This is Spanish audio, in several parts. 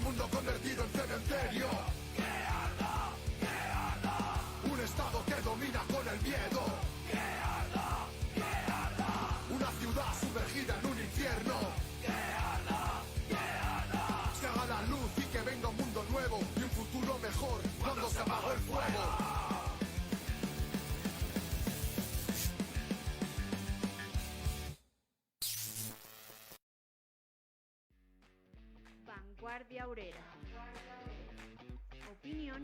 mundo convertido en cementerio. ¡Que arda! ¡Que arda! Un estado que domina con el miedo. ¡Que arda! ¡Que arda! Una ciudad sumergida en un infierno. ¡Que arda! ¡Que arda! Se haga la luz y que venga un mundo nuevo y un futuro mejor cuando se apagó el fuego. Vanguardia Obrera. Opinión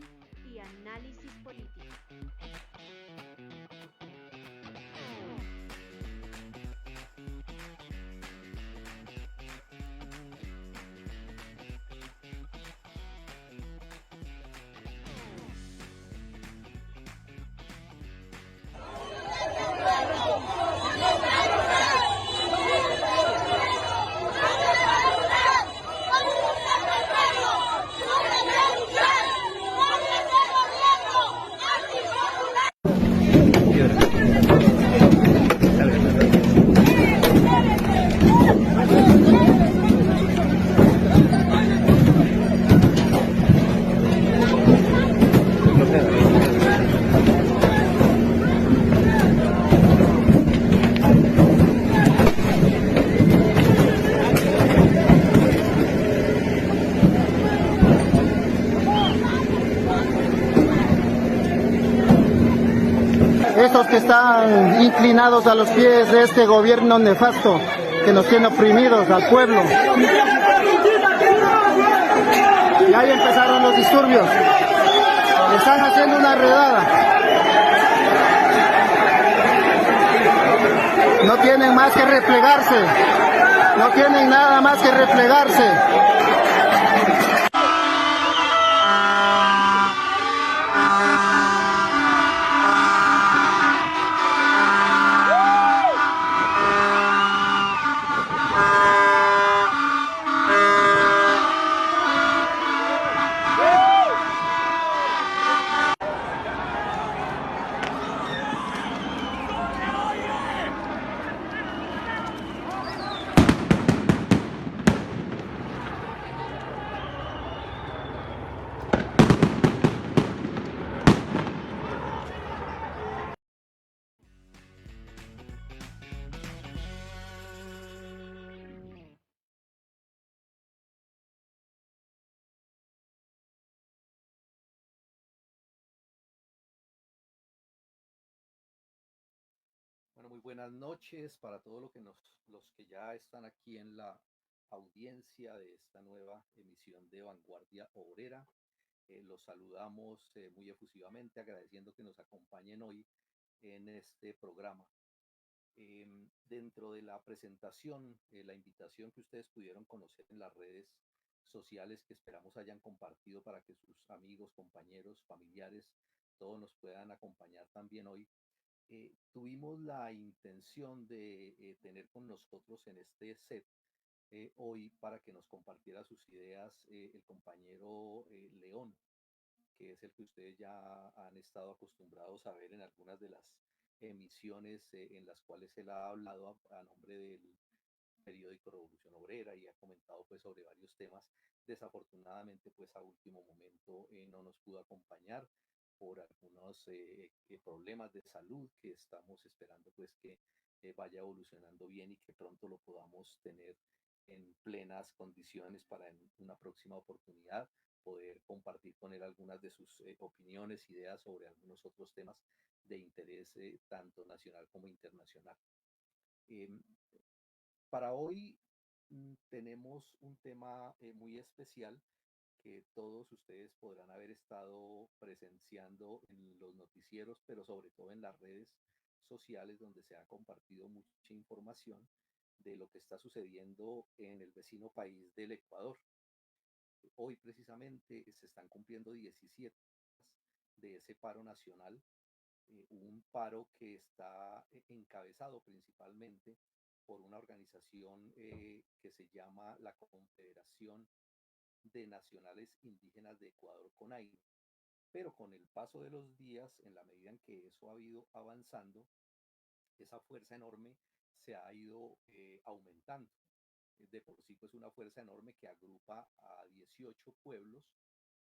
y análisis político. Estos que están inclinados a los pies de este gobierno nefasto que nos tiene oprimidos al pueblo. Y ahí empezaron los disturbios. Están haciendo una redada. No tienen más que replegarse. No tienen nada más que replegarse. Bueno, muy buenas noches para todos los que ya están aquí en la audiencia de esta nueva emisión de Vanguardia Obrera. Los saludamos muy efusivamente, agradeciendo que nos acompañen hoy en este programa. Dentro de la presentación, la invitación que ustedes pudieron conocer en las redes sociales que esperamos hayan compartido para que sus amigos, compañeros, familiares, todos nos puedan acompañar también hoy. Tuvimos la intención de tener con nosotros en este set hoy para que nos compartiera sus ideas el compañero León, que es el que ustedes ya han estado acostumbrados a ver en algunas de las emisiones en las cuales él ha hablado a nombre del periódico Revolución Obrera y ha comentado pues sobre varios temas. Desafortunadamente pues a último momento no nos pudo acompañar por algunos problemas de salud que estamos esperando pues que vaya evolucionando bien y que pronto lo podamos tener en plenas condiciones para en una próxima oportunidad poder compartir con él algunas de sus opiniones, ideas sobre algunos otros temas de interés tanto nacional como internacional. Para hoy tenemos un tema muy especial que todos ustedes podrán haber estado presenciando en los noticieros, pero sobre todo en las redes sociales donde se ha compartido mucha información de lo que está sucediendo en el vecino país del Ecuador. Hoy precisamente se están cumpliendo 17 de ese paro nacional, un paro que está encabezado principalmente por una organización que se llama la Confederación de Nacionales Indígenas de Ecuador, CONAIE. Pero con el paso de los días, en la medida en que eso ha ido avanzando, esa fuerza enorme se ha ido aumentando. de por sí pues una fuerza enorme que agrupa a 18 pueblos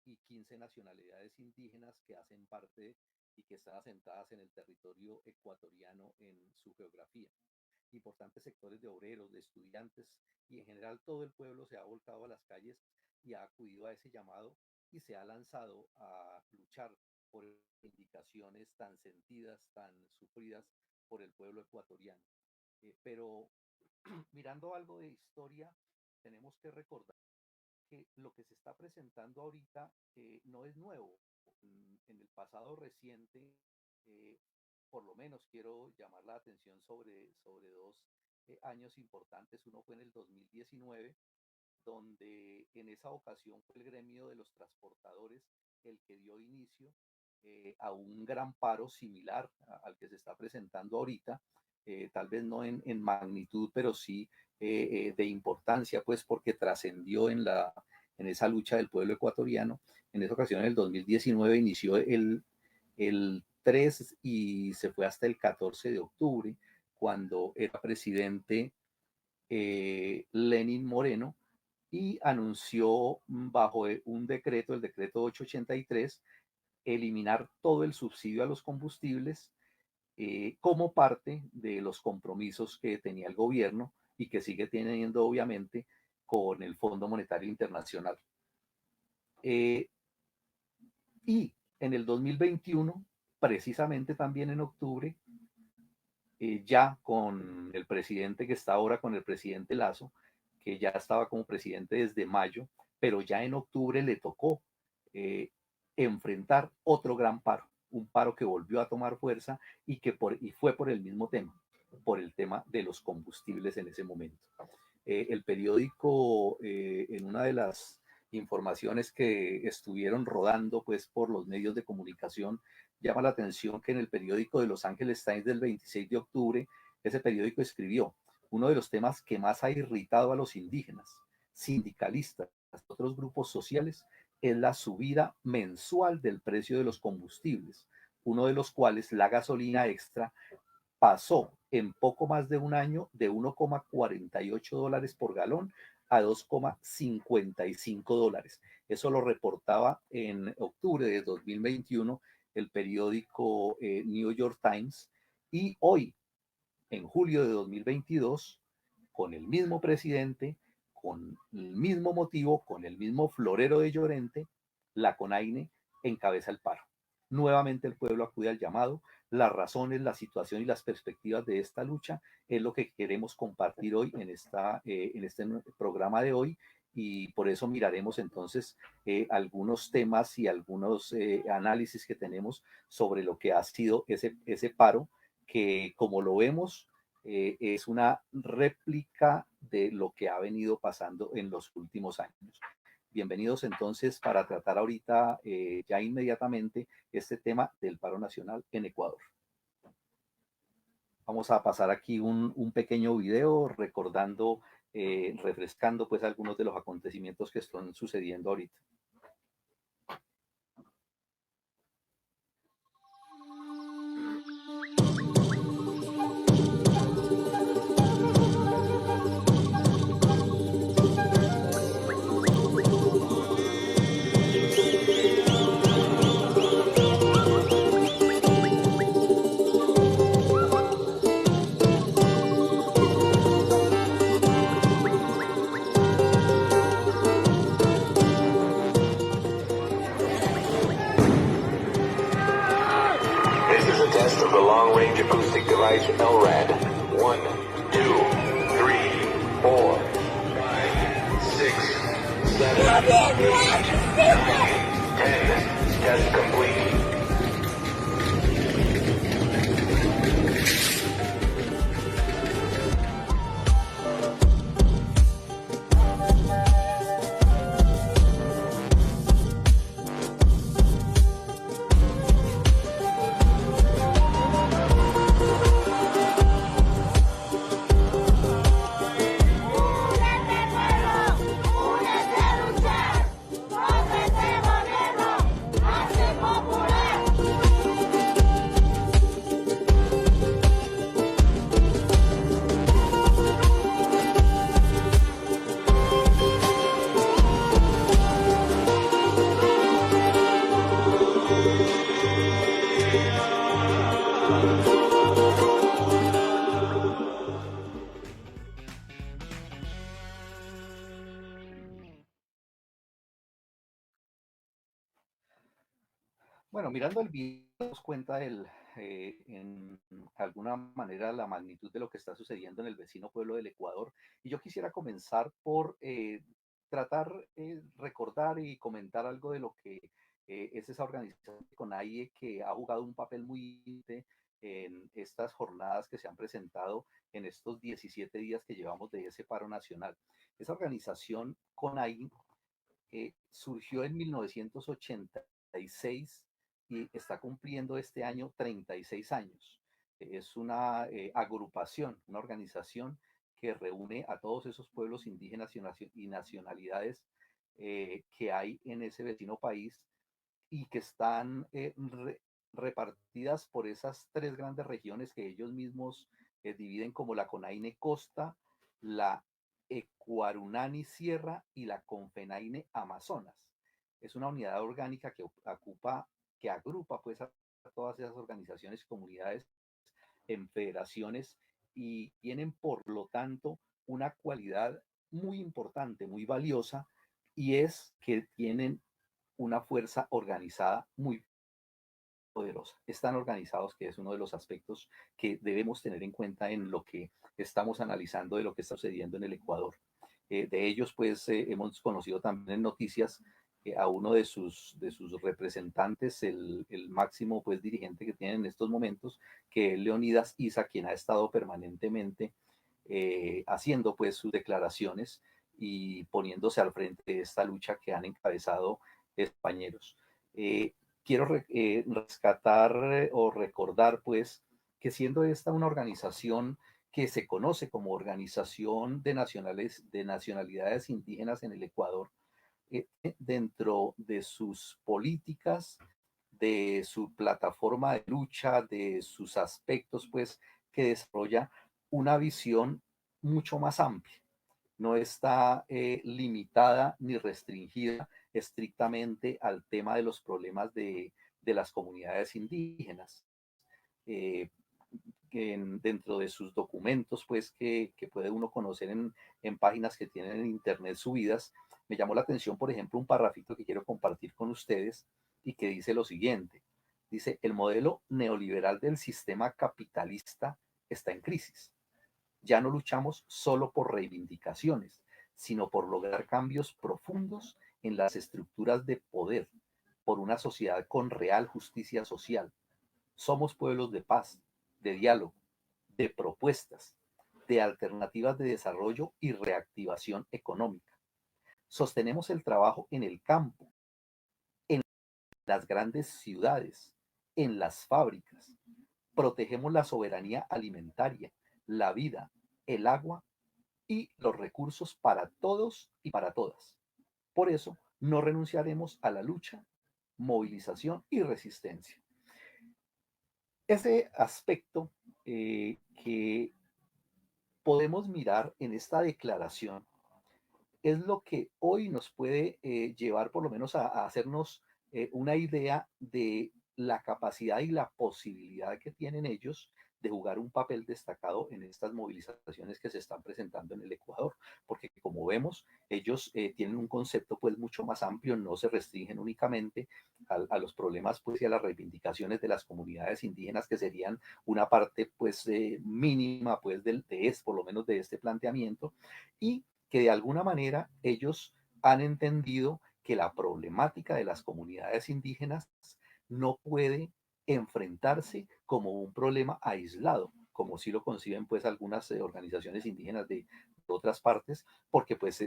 y 15 nacionalidades indígenas que hacen parte y que están asentadas en el territorio ecuatoriano en su geografía. Importantes sectores de obreros, de estudiantes y en general todo el pueblo se ha volcado a las calles y ha acudido a ese llamado y se ha lanzado a luchar por indicaciones tan sentidas, tan sufridas por el pueblo ecuatoriano. Pero mirando algo de historia, tenemos que recordar que lo que se está presentando ahorita no es nuevo. En el pasado reciente, por lo menos quiero llamar la atención sobre dos años importantes. Uno fue en el 2019, donde en esa ocasión fue el gremio de los transportadores el que dio inicio a un gran paro similar al que se está presentando ahorita, tal vez no en magnitud, pero sí de importancia, pues porque trascendió en esa lucha del pueblo ecuatoriano. En esa ocasión, en el 2019, inició el 3 y se fue hasta el 14 de octubre, cuando era presidente Lenín Moreno, y anunció bajo un decreto, el decreto 883, eliminar todo el subsidio a los combustibles como parte de los compromisos que tenía el gobierno y que sigue teniendo obviamente con el Fondo Monetario Internacional. Y en el 2021, precisamente también en octubre, ya con el presidente que está ahora, con el presidente Lasso, que ya estaba como presidente desde mayo, pero ya en octubre le tocó enfrentar otro gran paro, un paro que volvió a tomar fuerza y fue por el mismo tema, por el tema de los combustibles en ese momento. El periódico, en una de las informaciones que estuvieron rodando pues por los medios de comunicación, llama la atención que en el periódico de Los Angeles Times del 26 de octubre, ese periódico escribió: uno de los temas que más ha irritado a los indígenas, sindicalistas y otros grupos sociales es la subida mensual del precio de los combustibles, uno de los cuales, la gasolina extra, pasó en poco más de un año de $1,48 por galón a $2,55. Eso lo reportaba en octubre de 2021 el periódico New York Times, y hoy, en julio de 2022, con el mismo presidente, con el mismo motivo, con el mismo florero de Llorente, la CONAINE encabeza el paro. Nuevamente el pueblo acude al llamado. Las razones, la situación y las perspectivas de esta lucha es lo que queremos compartir hoy en este programa de hoy, y por eso miraremos entonces algunos temas y algunos análisis que tenemos sobre lo que ha sido ese paro, que como lo vemos es una réplica de lo que ha venido pasando en los últimos años. Bienvenidos entonces para tratar ahorita ya inmediatamente este tema del paro nacional en Ecuador. Vamos a pasar aquí un pequeño video recordando, refrescando pues algunos de los acontecimientos que están sucediendo ahorita. Acoustic device LRAD. 1, 2, 3, 4, 5, 6, 7, 8, 9, 10. Test complete. ¡Únete a luchar! ¡Ofrece gobierno! ¡Hace poco! Bueno, mirando el video nos cuenta en alguna manera la magnitud de lo que está sucediendo en el vecino pueblo del Ecuador. Y yo quisiera comenzar por tratar, recordar y comentar algo de lo que es esa organización CONAIE, que ha jugado un papel muy importante en estas jornadas que se han presentado en estos 17 días que llevamos de ese paro nacional. Esa organización CONAIE surgió en 1986 y está cumpliendo este año 36 años. Es una agrupación, una organización que reúne a todos esos pueblos indígenas y nacionalidades que hay en ese vecino país y que están repartidas por esas tres grandes regiones que ellos mismos dividen como la Conaine Costa, la Ecuarunani Sierra y la Confenaine Amazonas. Es una unidad orgánica que agrupa pues a todas esas organizaciones y comunidades en federaciones y tienen por lo tanto una cualidad muy importante, muy valiosa, y es que tienen una fuerza organizada muy poderosa. Están organizados, que es uno de los aspectos que debemos tener en cuenta en lo que estamos analizando de lo que está sucediendo en el Ecuador. De ellos, pues, hemos conocido también en noticias a uno de sus representantes, el máximo, pues, dirigente que tienen en estos momentos, que es Leonidas Isa, quien ha estado permanentemente haciendo, pues, sus declaraciones y poniéndose al frente de esta lucha que han encabezado compañeros. Quiero rescatar o recordar, pues, que siendo esta una organización que se conoce como Organización de Nacionalidades Indígenas en el Ecuador, dentro de sus políticas, de su plataforma de lucha, de sus aspectos, pues, que desarrolla una visión mucho más amplia. No está limitada ni restringida estrictamente al tema de los problemas de las comunidades indígenas. Eh, Dentro de sus documentos, pues, que puede uno conocer en páginas que tienen en internet subidas, me llamó la atención, por ejemplo, un parrafito que quiero compartir con ustedes y que dice lo siguiente. Dice, el modelo neoliberal del sistema capitalista está en crisis. Ya no luchamos solo por reivindicaciones, sino por lograr cambios profundos en las estructuras de poder, por una sociedad con real justicia social. Somos pueblos de paz, de diálogo, de propuestas, de alternativas de desarrollo y reactivación económica. Sostenemos el trabajo en el campo, en las grandes ciudades, en las fábricas. Protegemos la soberanía alimentaria, la vida, el agua y los recursos para todos y para todas. Por eso, no renunciaremos a la lucha, movilización y resistencia. Ese aspecto que podemos mirar en esta declaración es lo que hoy nos puede llevar por lo menos a hacernos una idea de la capacidad y la posibilidad que tienen ellos de jugar un papel destacado en estas movilizaciones que se están presentando en el Ecuador, porque como vemos, ellos tienen un concepto pues mucho más amplio, no se restringen únicamente a los problemas pues y a las reivindicaciones de las comunidades indígenas, que serían una parte pues mínima pues por lo menos de este planteamiento, y que de alguna manera ellos han entendido que la problemática de las comunidades indígenas no puede enfrentarse como un problema aislado, como sí lo conciben pues algunas organizaciones indígenas de otras partes, porque pues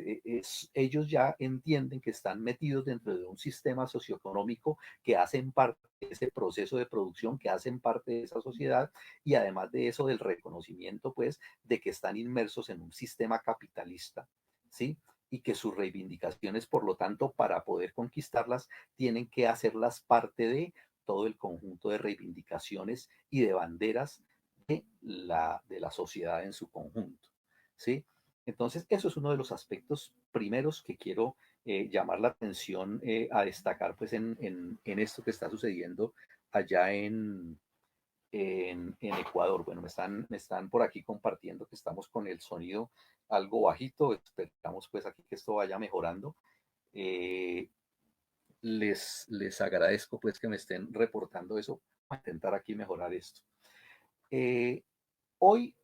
ellos ya entienden que están metidos dentro de un sistema socioeconómico, que hacen parte de ese proceso de producción, que hacen parte de esa sociedad, y además de eso del reconocimiento pues de que están inmersos en un sistema capitalista, ¿sí? Y que sus reivindicaciones, por lo tanto, para poder conquistarlas, tienen que hacerlas parte de todo el conjunto de reivindicaciones y de banderas de la sociedad en su conjunto, ¿sí? Entonces, eso es uno de los aspectos primeros que quiero llamar la atención a destacar pues en esto que está sucediendo allá en Ecuador. Bueno, me están por aquí compartiendo que estamos con el sonido algo bajito. Esperamos pues aquí que esto vaya mejorando. les agradezco pues que me estén reportando eso para intentar aquí mejorar esto. Hoy,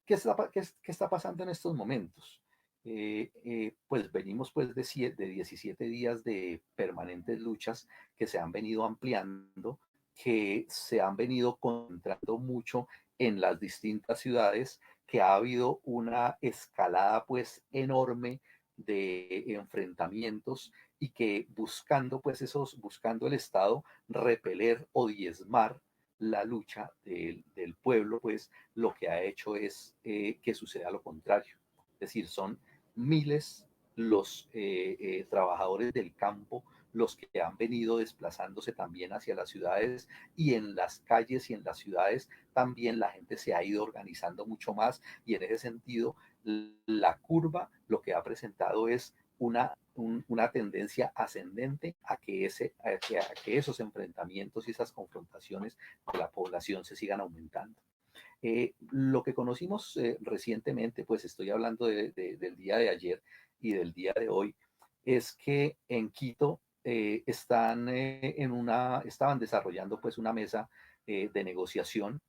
¿qué está pasando en estos momentos? Pues venimos pues de 17 días de permanentes luchas que se han venido ampliando, que se han venido concentrando mucho en las distintas ciudades, que ha habido una escalada pues enorme de enfrentamientos y que buscando el Estado repeler o diezmar la lucha del pueblo, pues lo que ha hecho es que suceda lo contrario. Es decir, son miles los trabajadores del campo los que han venido desplazándose también hacia las ciudades, y en las calles y en las ciudades también la gente se ha ido organizando mucho más, y en ese sentido la curva lo que ha presentado es una tendencia ascendente a que esos enfrentamientos y esas confrontaciones de la población se sigan aumentando. Lo que conocimos recientemente, pues estoy hablando del día de ayer y del día de hoy, es que en Quito estaban desarrollando pues una mesa de negociación,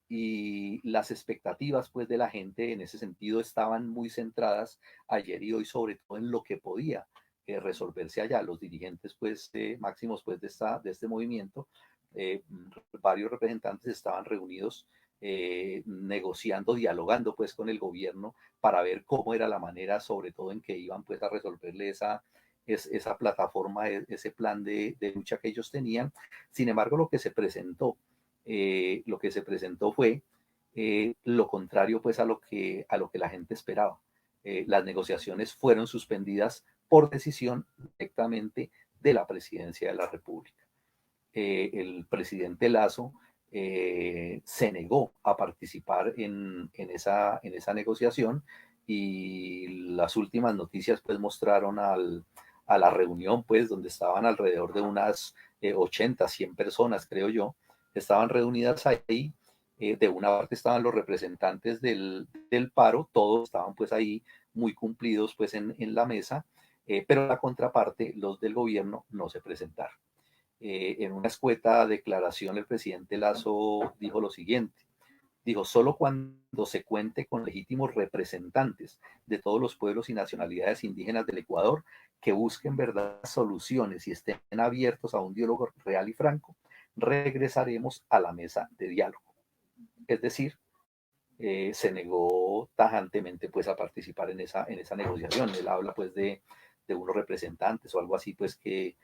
y las expectativas pues de la gente en ese sentido estaban muy centradas ayer y hoy sobre todo en lo que podía resolverse allá. Los dirigentes pues máximos pues de este movimiento, eh, varios representantes estaban reunidos negociando, dialogando pues con el gobierno para ver cómo era la manera sobre todo en que iban pues a resolverle esa plataforma, ese plan de lucha que ellos tenían. Sin embargo, lo que se presentó fue lo contrario pues a lo que la gente esperaba. Las negociaciones fueron suspendidas por decisión directamente de la Presidencia de la República. El presidente Lasso se negó a participar en esa negociación, y las últimas noticias pues mostraron a la reunión pues donde estaban alrededor de unas 80, 100 personas, creo yo, estaban reunidas ahí. De una parte estaban los representantes del paro, todos estaban pues ahí muy cumplidos pues en la mesa, pero la contraparte, los del gobierno, no se presentaron. En una escueta declaración el presidente Lasso dijo lo siguiente: dijo, solo cuando se cuente con legítimos representantes de todos los pueblos y nacionalidades indígenas del Ecuador que busquen verdaderas soluciones y estén abiertos a un diálogo real y franco, regresaremos a la mesa de diálogo. Es decir, se negó tajantemente pues a participar en esa negociación. Él habla pues de unos representantes o algo así pues que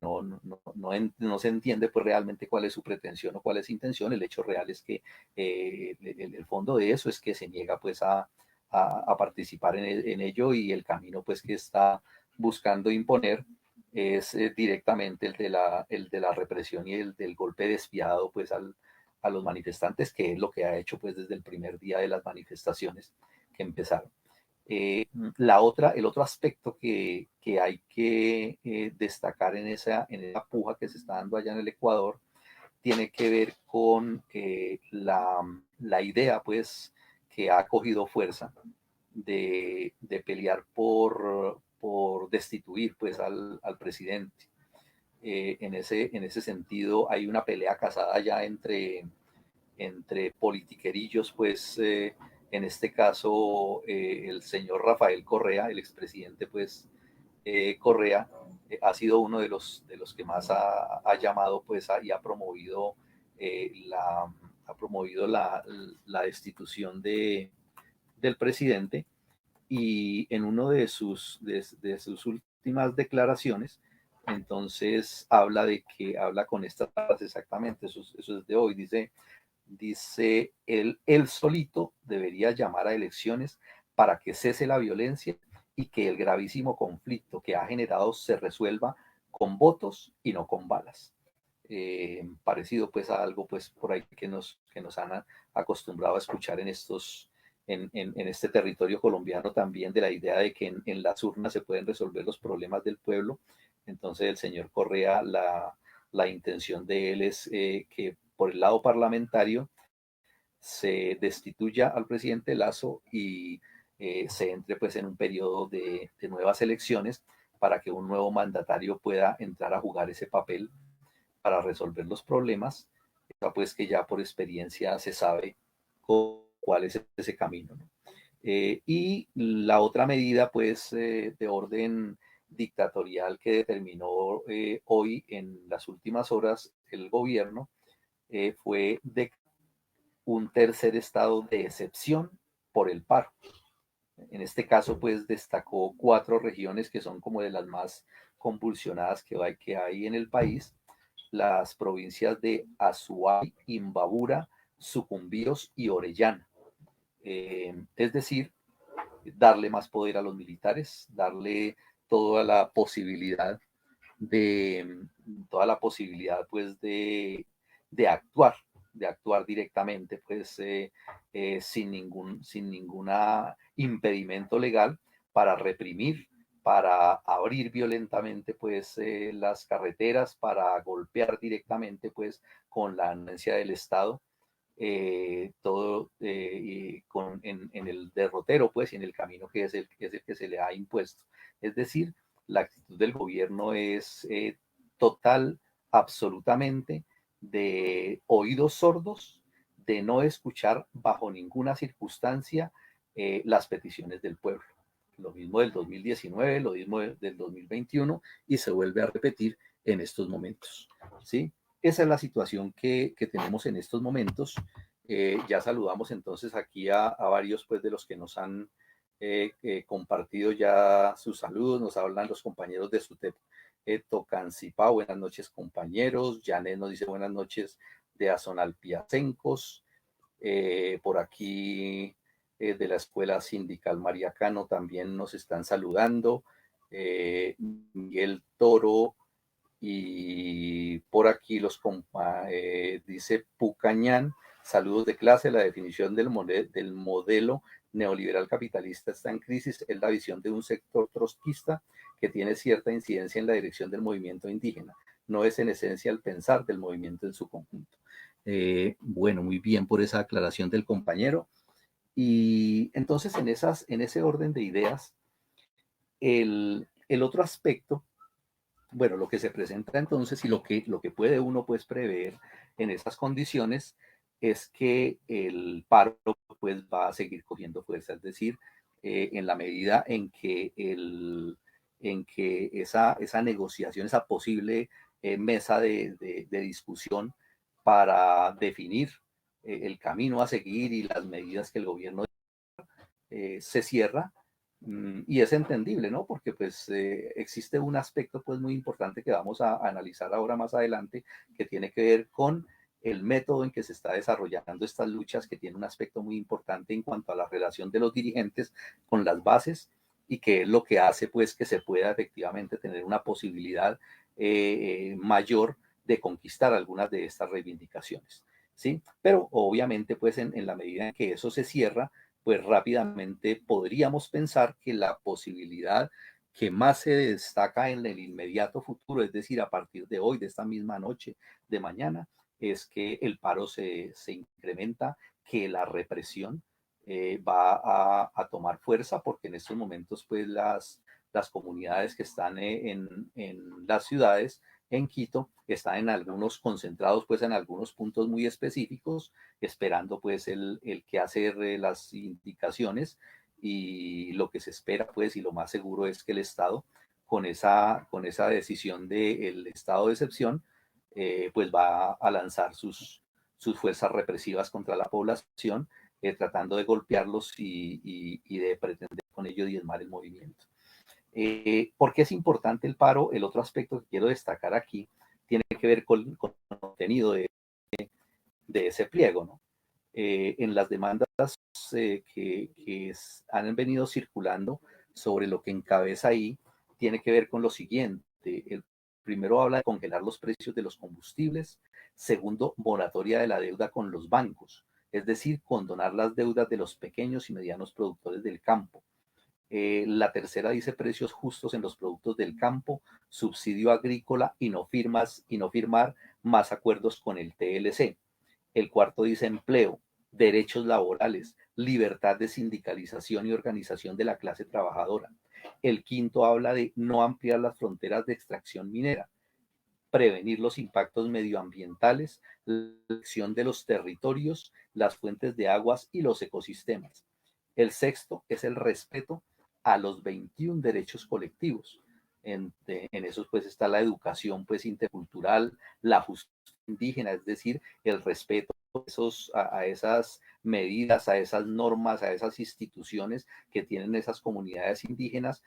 no se entiende pues realmente cuál es su pretensión o cuál es su intención. El hecho real es que el fondo de eso es que se niega pues a participar en ello, y el camino pues que está buscando imponer es directamente el de la represión y el del golpe despiadado pues a los manifestantes, que es lo que ha hecho pues desde el primer día de las manifestaciones que empezaron. El otro aspecto que hay que destacar en esa puja que se está dando allá en el Ecuador tiene que ver con la idea pues que ha cogido fuerza de pelear por destituir pues al presidente. En ese sentido hay una pelea casada ya entre politiquerillos, pues en este caso el señor Rafael Correa, el expresidente pues Correa, ha sido uno de los que más ha llamado pues y ha promovido la destitución del presidente, y en uno de sus últimas declaraciones entonces habla con estas palabras exactamente, eso es de hoy, dice él solito debería llamar a elecciones para que cese la violencia y que el gravísimo conflicto que ha generado se resuelva con votos y no con balas. Parecido pues a algo pues por ahí que nos han acostumbrado a escuchar en este territorio colombiano también, de la idea de que en las urnas se pueden resolver los problemas del pueblo. Entonces el señor Correa, la intención de él es que por el lado parlamentario se destituya al presidente Lasso y se entre pues en un periodo de nuevas elecciones, para que un nuevo mandatario pueda entrar a jugar ese papel para resolver los problemas, pues que ya por experiencia se sabe cuál es ese camino, ¿no? Y la otra medida, pues, de orden dictatorial que determinó hoy en las últimas horas el gobierno fue de un tercer estado de excepción por el paro. En este caso, pues, destacó 4 regiones que son como de las más convulsionadas que hay en el país: las provincias de Azuay, Imbabura, Sucumbíos y Orellana. Es decir, darle más poder a los militares, darle toda la posibilidad de, pues de actuar, directamente, pues sin ninguna impedimento legal para reprimir, para abrir violentamente pues las carreteras, para golpear directamente pues con la anuencia del Estado, todo en el derrotero, pues, y en el camino que es el que se le ha impuesto. Es decir, la actitud del gobierno es total, absolutamente, de oídos sordos, de no escuchar bajo ninguna circunstancia las peticiones del pueblo. Lo mismo del 2019, lo mismo del 2021, y se vuelve a repetir en estos momentos, ¿sí? Esa es la situación que tenemos en estos momentos. Ya saludamos entonces aquí a varios pues, de los que nos han compartido ya sus saludos. Nos hablan los compañeros de SUTEP Tocancipá. Buenas noches, compañeros. Janet nos dice buenas noches de Azonalpiacencos. Por aquí de la Escuela Sindical Mariacano también nos están saludando. Miguel Toro. Y por aquí dice Pucañán, saludos de clase. La definición del modelo neoliberal capitalista está en crisis. Es la visión de un sector trotskista que tiene cierta incidencia en la dirección del movimiento indígena. No es en esencia el pensar del movimiento en su conjunto. Bueno, muy bien por esa aclaración del compañero. Y entonces en ese orden de ideas, el otro aspecto, bueno, lo que se presenta entonces y lo que puede uno pues prever en esas condiciones es que el paro pues va a seguir cogiendo fuerza, es decir, en la medida en que esa negociación, esa posible mesa de discusión para definir el camino a seguir y las medidas que el gobierno se cierra. Y es entendible, ¿no? Porque pues existe un aspecto pues muy importante que vamos a analizar ahora más adelante, que tiene que ver con el método en que se está desarrollando estas luchas, que tiene un aspecto muy importante en cuanto a la relación de los dirigentes con las bases, y que es lo que hace pues que se pueda efectivamente tener una posibilidad mayor de conquistar algunas de estas reivindicaciones, ¿sí? Pero obviamente pues en la medida en que eso se cierra, pues rápidamente podríamos pensar que la posibilidad que más se destaca en el inmediato futuro, es decir, a partir de hoy, de esta misma noche, de mañana, es que el paro se incrementa, que la represión va a tomar fuerza, porque en estos momentos, pues las comunidades que están en las ciudades, en Quito, están en algunos concentrados, pues en algunos puntos muy específicos, esperando pues el que hacer las indicaciones, y lo que se espera pues y lo más seguro es que el Estado con esa decisión del estado de excepción pues va a lanzar sus fuerzas represivas contra la población, tratando de golpearlos y de pretender con ello diezmar el movimiento. ¿Por qué es importante el paro? El otro aspecto que quiero destacar aquí tiene que ver con el contenido de ese pliego, ¿no? En las demandas que han venido circulando sobre lo que encabeza ahí, tiene que ver con lo siguiente. El primero habla de congelar los precios de los combustibles. Segundo, moratoria de la deuda con los bancos, es decir, condonar las deudas de los pequeños y medianos productores del campo. La tercera dice precios justos en los productos del campo, subsidio agrícola y no firmar más acuerdos con el TLC. El cuarto dice empleo, derechos laborales, libertad de sindicalización y organización de la clase trabajadora. El quinto habla de no ampliar las fronteras de extracción minera, prevenir los impactos medioambientales, la protección de los territorios, las fuentes de aguas y los ecosistemas. El sexto es el respeto a los 21 derechos colectivos. En esos pues está la educación pues intercultural, la justicia indígena, es decir, el respeto a esas medidas, a esas normas, a esas instituciones que tienen esas comunidades indígenas,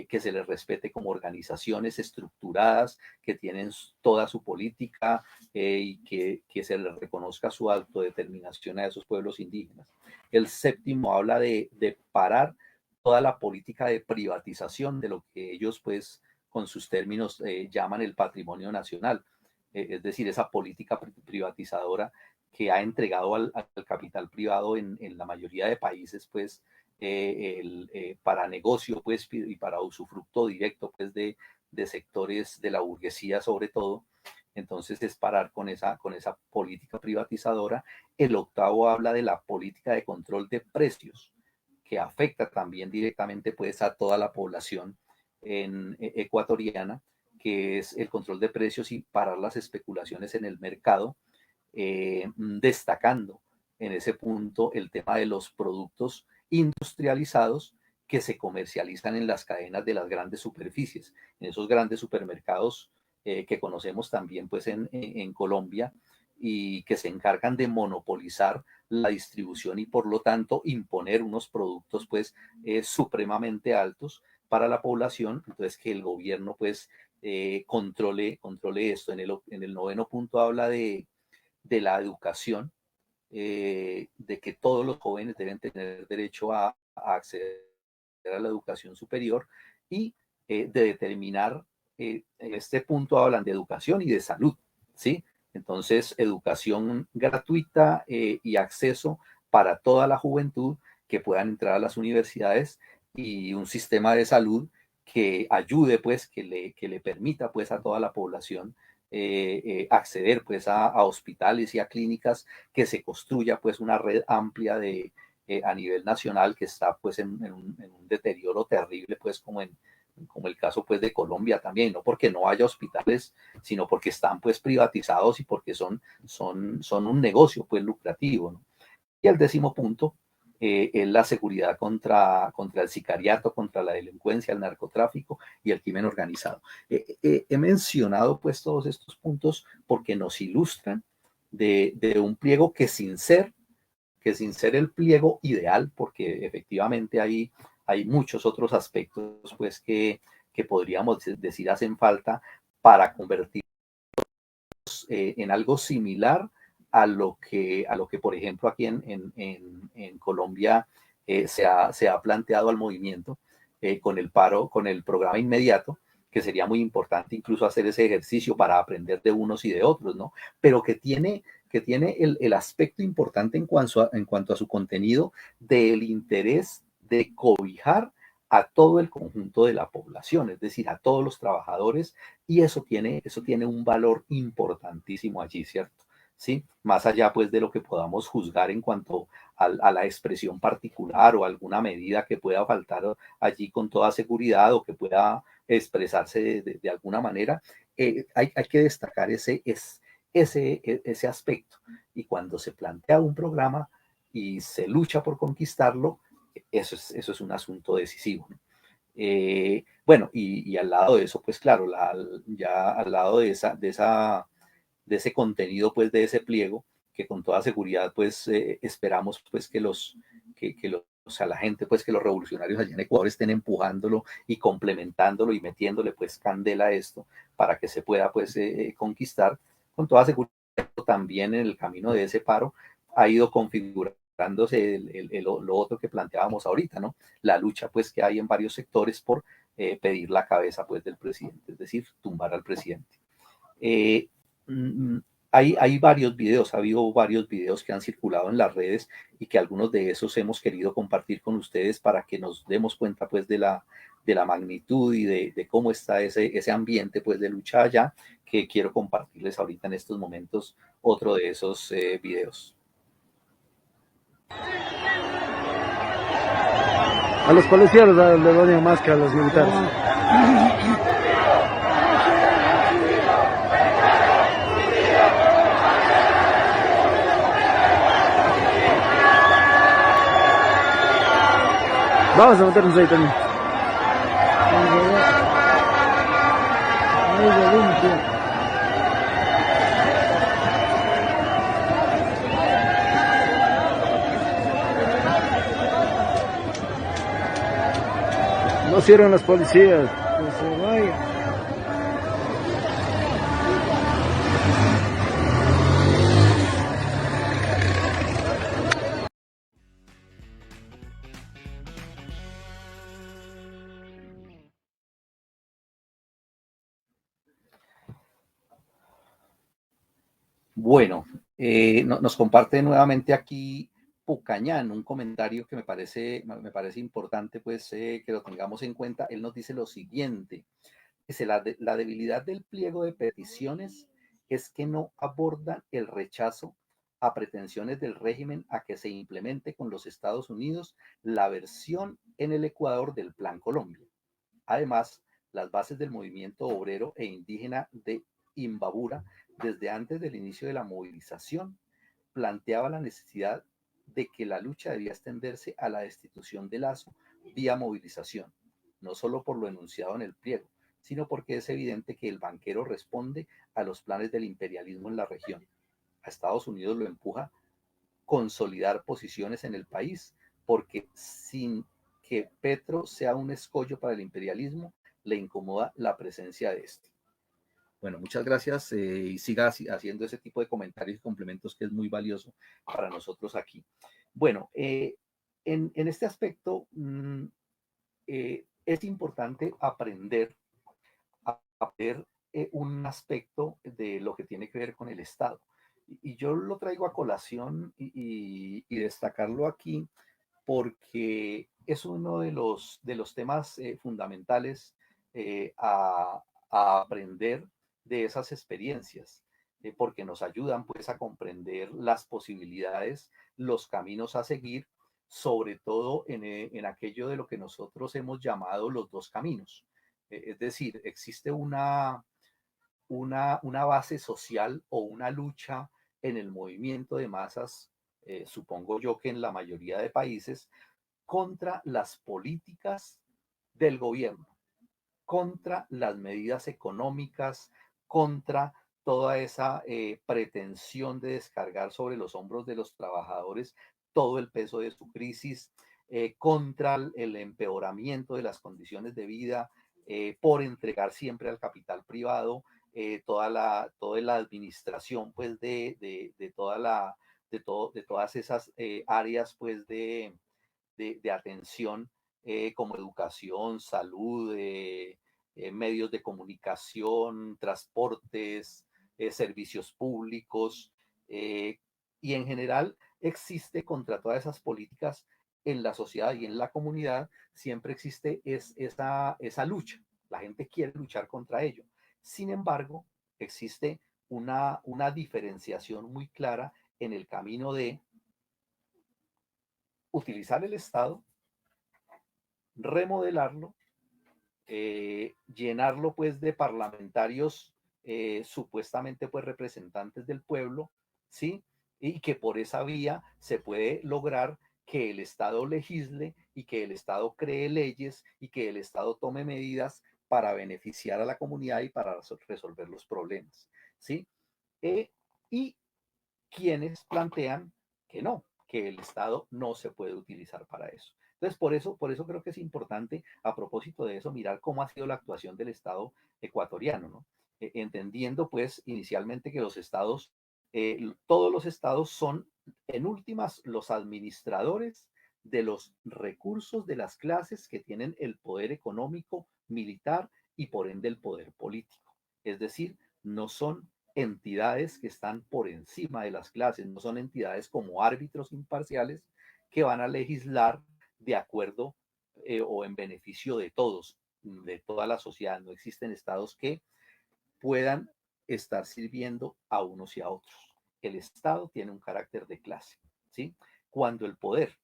que se les respete como organizaciones estructuradas, que tienen toda su política y que se les reconozca su autodeterminación a esos pueblos indígenas. El séptimo habla de parar toda la política de privatización de lo que ellos pues con sus términos llaman el patrimonio nacional, es decir, esa política privatizadora que ha entregado al capital privado en la mayoría de países pues para negocio pues y para usufructo directo pues de sectores de la burguesía sobre todo. Entonces es parar con esa política privatizadora. El octavo habla de la política de control de precios, que afecta también directamente pues a toda la población ecuatoriana, que es el control de precios y parar las especulaciones en el mercado, destacando en ese punto el tema de los productos industrializados que se comercializan en las cadenas de las grandes superficies, en esos grandes supermercados que conocemos también pues en Colombia y que se encargan de monopolizar la distribución y por lo tanto imponer unos productos pues supremamente altos para la población. Entonces que el gobierno pues controle esto. En el noveno punto habla de la educación, de que todos los jóvenes deben tener derecho a acceder a la educación superior y de determinar, en este punto hablan de educación y de salud, ¿sí? Entonces, educación gratuita y acceso para toda la juventud que puedan entrar a las universidades y un sistema de salud que ayude, pues, que le permita, pues, a toda la población acceder, pues, a hospitales y a clínicas, que se construya, pues, una red amplia a nivel nacional que está, pues, en un deterioro terrible, pues, como el caso pues de Colombia también, no porque no haya hospitales, sino porque están pues privatizados y porque son un negocio pues lucrativo, ¿no? Y el décimo punto es la seguridad contra el sicariato, contra la delincuencia, el narcotráfico y el crimen organizado. He mencionado pues todos estos puntos porque nos ilustran de un pliego que sin ser el pliego ideal, porque efectivamente hay muchos otros aspectos pues que podríamos decir hacen falta para convertirlos en algo similar a lo que por ejemplo aquí en Colombia se ha planteado al movimiento con el paro, con el programa inmediato, que sería muy importante incluso hacer ese ejercicio para aprender de unos y de otros, ¿no? Pero que tiene el aspecto importante en cuanto a su contenido del interés de cobijar a todo el conjunto de la población, es decir, a todos los trabajadores, y eso tiene un valor importantísimo allí, ¿cierto? ¿Sí? Más allá pues de lo que podamos juzgar en cuanto a la expresión particular o alguna medida que pueda faltar allí con toda seguridad o que pueda expresarse de alguna manera, hay que destacar ese aspecto. Y cuando se plantea un programa y se lucha por conquistarlo, eso es un asunto decisivo, ¿no? Bueno, y al lado de eso, pues claro, ya al lado de ese contenido, pues de ese pliego, que con toda seguridad, pues esperamos, pues que la gente, pues que los revolucionarios allá en Ecuador estén empujándolo y complementándolo y metiéndole, pues, candela a esto para que se pueda, pues, conquistar. Con toda seguridad, también en el camino de ese paro ha ido configurándose lo otro que planteábamos ahorita, ¿no? La lucha, pues, que hay en varios sectores por pedir la cabeza, pues, del presidente, es decir, tumbar al presidente. Hay varios videos, ha habido varios videos que han circulado en las redes y que algunos de esos hemos querido compartir con ustedes para que nos demos cuenta, pues, de la magnitud y de cómo está ese ambiente, pues, de lucha allá, que quiero compartirles ahorita en estos momentos otro de esos videos. A los policías les odian más que a los militares. Vamos a meternos ahí también. No cierran las policías. Que se vaya. Bueno, nos comparte nuevamente aquí Pucañán un comentario que me parece importante, pues que lo tengamos en cuenta. Él nos dice lo siguiente: dice, la debilidad del pliego de peticiones es que no aborda el rechazo a pretensiones del régimen a que se implemente con los Estados Unidos la versión en el Ecuador del Plan Colombia. Además, las bases del movimiento obrero e indígena de Imbabura, desde antes del inicio de la movilización, planteaba la necesidad de que la lucha debía extenderse a la destitución de Lazo vía movilización, no solo por lo enunciado en el pliego, sino porque es evidente que el banquero responde a los planes del imperialismo en la región. A Estados Unidos lo empuja consolidar posiciones en el país, porque sin que Petro sea un escollo para el imperialismo, le incomoda la presencia de este. Bueno, muchas gracias y siga haciendo ese tipo de comentarios y complementos que es muy valioso para nosotros aquí. Bueno, en este aspecto es importante aprender a ver un aspecto de lo que tiene que ver con el Estado. Y yo lo traigo a colación y destacarlo aquí porque es uno de los temas fundamentales a aprender de esas experiencias, porque nos ayudan pues a comprender las posibilidades, los caminos a seguir, sobre todo en aquello de lo que nosotros hemos llamado los dos caminos. Es decir, existe una base social o una lucha en el movimiento de masas, supongo yo que en la mayoría de países, contra las políticas del gobierno, contra las medidas económicas, contra toda esa pretensión de descargar sobre los hombros de los trabajadores todo el peso de su crisis, contra el empeoramiento de las condiciones de vida, por entregar siempre al capital privado toda la administración pues de todas esas áreas pues de atención, como educación, salud, medios de comunicación, transportes, servicios públicos, y en general existe contra todas esas políticas en la sociedad y en la comunidad, siempre existe esa lucha. La gente quiere luchar contra ello. Sin embargo, existe una diferenciación muy clara en el camino de utilizar el Estado, remodelarlo, llenarlo pues de parlamentarios supuestamente pues representantes del pueblo, ¿sí? Y que por esa vía se puede lograr que el Estado legisle y que el Estado cree leyes y que el Estado tome medidas para beneficiar a la comunidad y para resolver los problemas, ¿sí? Y quienes plantean que no, que el Estado no se puede utilizar para eso. Entonces, por eso creo que es importante, a propósito de eso, mirar cómo ha sido la actuación del Estado ecuatoriano, ¿no? Entendiendo, pues, inicialmente que todos los estados son, en últimas, los administradores de los recursos de las clases que tienen el poder económico, militar y por ende el poder político. Es decir, no son entidades que están por encima de las clases, no son entidades como árbitros imparciales que van a legislar de acuerdo o en beneficio de todos, de toda la sociedad. No existen estados que puedan estar sirviendo a unos y a otros. El Estado tiene un carácter de clase, ¿sí? Cuando el poder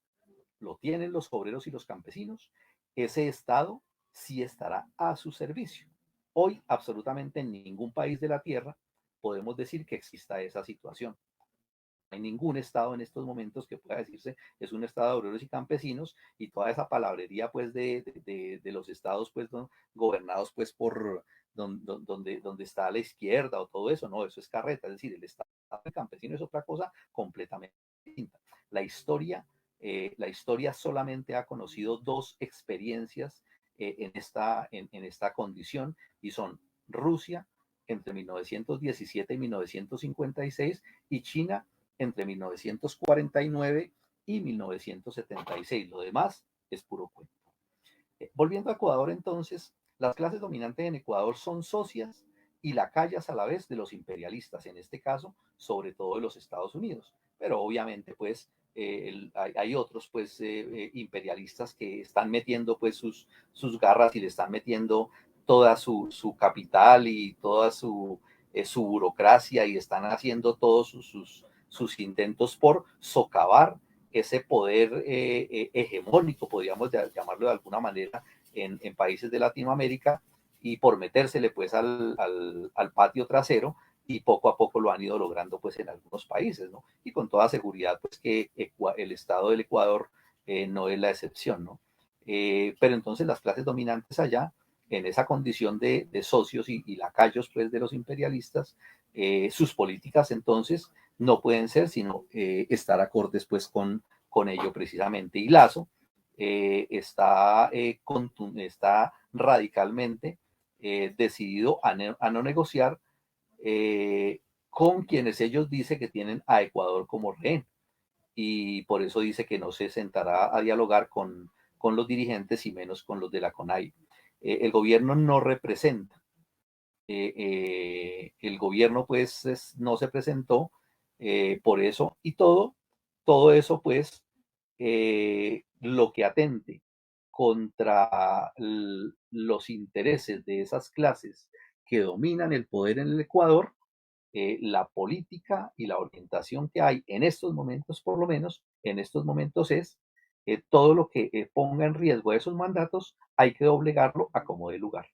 lo tienen los obreros y los campesinos, ese Estado sí estará a su servicio. Hoy, absolutamente en ningún país de la Tierra podemos decir que exista esa situación. No hay ningún Estado en estos momentos que pueda decirse es un Estado de obreros y campesinos, y toda esa palabrería pues de los estados pues gobernados pues por donde está la izquierda o todo eso, no, eso es carreta, es decir, el Estado campesino es otra cosa completamente distinta. La historia, la historia solamente ha conocido dos experiencias en esta condición, y son Rusia entre 1917 y 1956 y China entre 1949 y 1976. Lo demás es puro cuento. Volviendo a Ecuador, entonces, las clases dominantes en Ecuador son socias y lacayas a la vez de los imperialistas, en este caso, sobre todo de los Estados Unidos. Pero obviamente, pues, hay otros, pues, imperialistas que están metiendo, pues, sus garras y le están metiendo toda su capital y toda su burocracia, y están haciendo todos sus intentos por socavar ese poder hegemónico, podríamos llamarlo de alguna manera, en países de Latinoamérica, y por metérsele pues al patio trasero, y poco a poco lo han ido logrando pues en algunos países, ¿no? Y con toda seguridad pues que el Estado del Ecuador no es la excepción, ¿no? Pero entonces las clases dominantes allá, en esa condición de socios y lacayos pues de los imperialistas, sus políticas entonces no pueden ser sino estar acordes pues con ello precisamente. Y Lazo está radicalmente decidido a no negociar con quienes ellos dicen que tienen a Ecuador como rehén, y por eso dice que no se sentará a dialogar con los dirigentes y menos con los de la CONAIE. El gobierno no representa, el gobierno pues no se presentó por eso, y todo eso pues lo que atente contra los intereses de esas clases que dominan el poder en el Ecuador, la política y la orientación que hay en estos momentos, por lo menos en estos momentos, es todo lo que ponga en riesgo esos mandatos hay que doblegarlo a como dé lugar,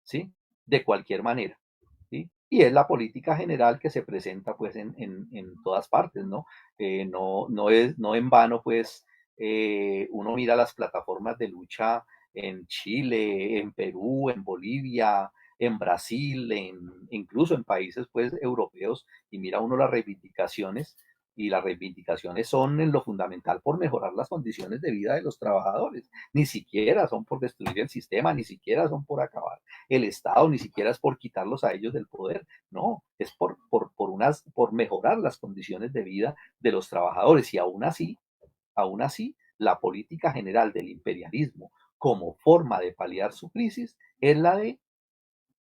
¿sí? De cualquier manera, ¿sí? Y es la política general que se presenta pues en todas partes, ¿no? No en vano pues uno mira las plataformas de lucha en Chile, en Perú, en Bolivia, en Brasil, incluso en países pues europeos, y mira uno las reivindicaciones, y las reivindicaciones son en lo fundamental por mejorar las condiciones de vida de los trabajadores. Ni siquiera son por destruir el sistema, ni siquiera son por acabar el Estado, ni siquiera es por quitarlos a ellos del poder, no, es por mejorar las condiciones de vida de los trabajadores. Y aún así, la política general del imperialismo como forma de paliar su crisis es la de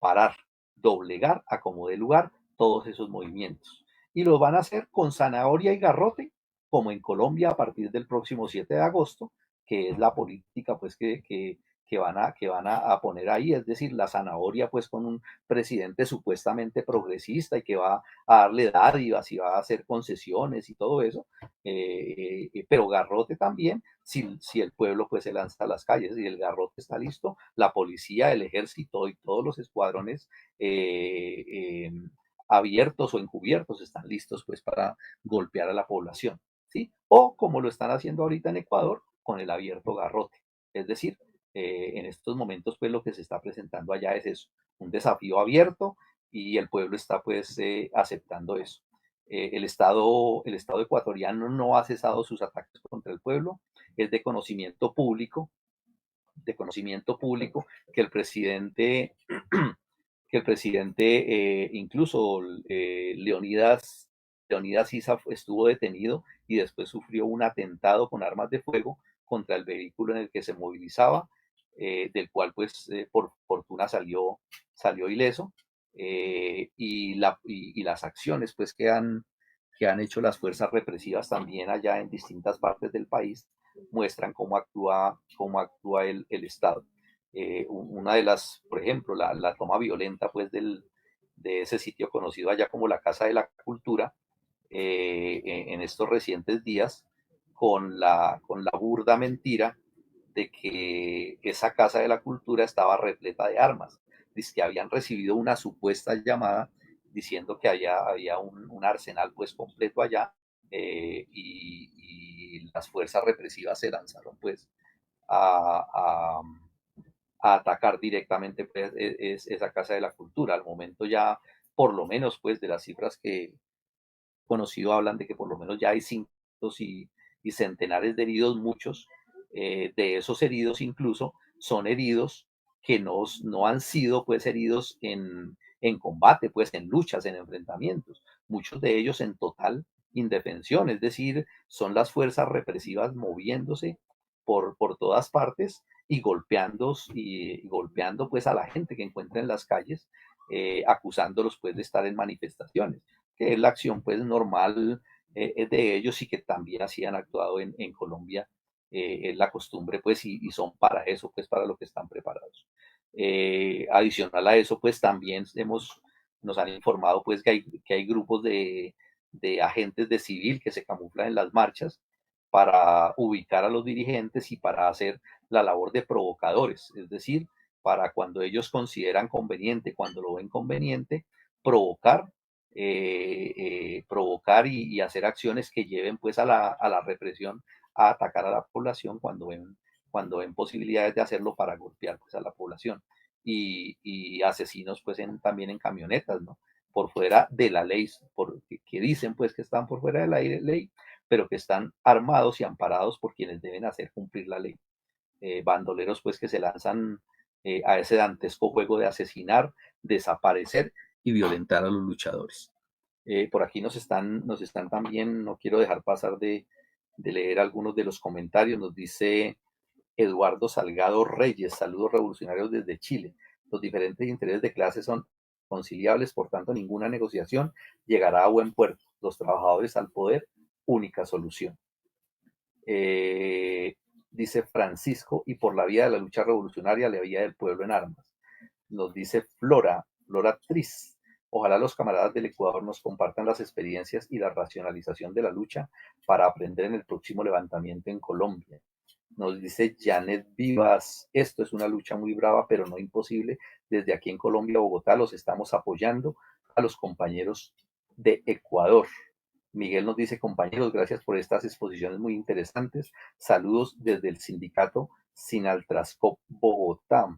parar, doblegar a como dé lugar todos esos movimientos. Y lo van a hacer con zanahoria y garrote, como en Colombia a partir del próximo 7 de agosto, que es la política pues que van a poner ahí, es decir, la zanahoria pues con un presidente supuestamente progresista y que va a darle dádivas y va a hacer concesiones y todo eso, pero garrote también si el pueblo pues se lanza a las calles, y el garrote está listo, la policía, el ejército y todos los escuadrones abiertos o encubiertos están listos pues para golpear a la población, ¿sí? O como lo están haciendo ahorita en Ecuador con el abierto garrote, es decir, en estos momentos pues lo que se está presentando allá es eso, un desafío abierto, y el pueblo está pues aceptando eso. El Estado ecuatoriano no ha cesado sus ataques contra el pueblo, es de conocimiento público que el presidente incluso Leonidas Issa estuvo detenido y después sufrió un atentado con armas de fuego contra el vehículo en el que se movilizaba, del cual pues por fortuna salió ileso, y las acciones pues que han hecho las fuerzas represivas también allá en distintas partes del país muestran cómo actúa el Estado. Una de las, por ejemplo, la toma violenta pues de ese sitio conocido allá como la Casa de la Cultura, en estos recientes días, con la burda mentira de que esa Casa de la Cultura estaba repleta de armas. Dice que habían recibido una supuesta llamada diciendo que había un arsenal pues completo allá, y las fuerzas represivas se lanzaron pues a, a, a atacar directamente pues, esa Casa de la Cultura. Al momento ya, por lo menos pues de las cifras que he conocido, hablan de que por lo menos ya hay cientos y centenares de heridos, muchos de esos heridos incluso son heridos que no han sido pues heridos en combate, pues en luchas, en enfrentamientos, muchos de ellos en total indefensión, es decir, son las fuerzas represivas moviéndose por todas partes y golpeando pues a la gente que encuentra en las calles, acusándolos pues de estar en manifestaciones, que es la acción pues normal de ellos y que también así han actuado en Colombia, es la costumbre pues y son para eso, pues para lo que están preparados. Adicional a eso pues también nos han informado pues que hay grupos de agentes de civil que se camuflan en las marchas para ubicar a los dirigentes y para hacer la labor de provocadores, es decir, para cuando ellos consideran conveniente, cuando lo ven conveniente, provocar, provocar y hacer acciones que lleven pues a la represión, a atacar a la población cuando ven posibilidades de hacerlo para golpear pues a la población. Y asesinos pues también en camionetas, ¿no? Por fuera de la ley, que dicen pues que están por fuera de la ley, pero que están armados y amparados por quienes deben hacer cumplir la ley. Bandoleros pues que se lanzan a ese dantesco juego de asesinar, desaparecer y violentar a los luchadores. Por aquí nos están también, no quiero dejar pasar de leer algunos de los comentarios. Nos dice Eduardo Salgado Reyes: saludos revolucionarios desde Chile. Los diferentes intereses de clase son conciliables, por tanto ninguna negociación llegará a buen puerto. Los trabajadores al poder, única solución. Dice Francisco: y por la vía de la lucha revolucionaria, la vía del pueblo en armas. Nos dice Flora Tris: ojalá los camaradas del Ecuador nos compartan las experiencias y la racionalización de la lucha para aprender en el próximo levantamiento en Colombia. Nos dice Janet Vivas: esto es una lucha muy brava, pero no imposible. Desde aquí en Colombia, Bogotá, los estamos apoyando a los compañeros de Ecuador. Miguel nos dice: compañeros, gracias por estas exposiciones muy interesantes. Saludos desde el sindicato Sinaltrascop Bogotá.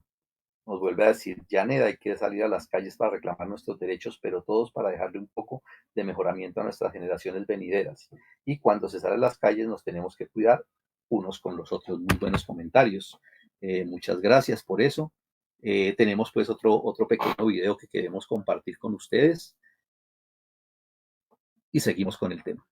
Nos vuelve a decir Janet: hay que salir a las calles para reclamar nuestros derechos, pero todos para dejarle un poco de mejoramiento a nuestras generaciones venideras. Y cuando se sale a las calles nos tenemos que cuidar unos con los otros. Muy buenos comentarios. Muchas gracias por eso. Tenemos pues otro pequeño video que queremos compartir con ustedes. Y seguimos con el tema.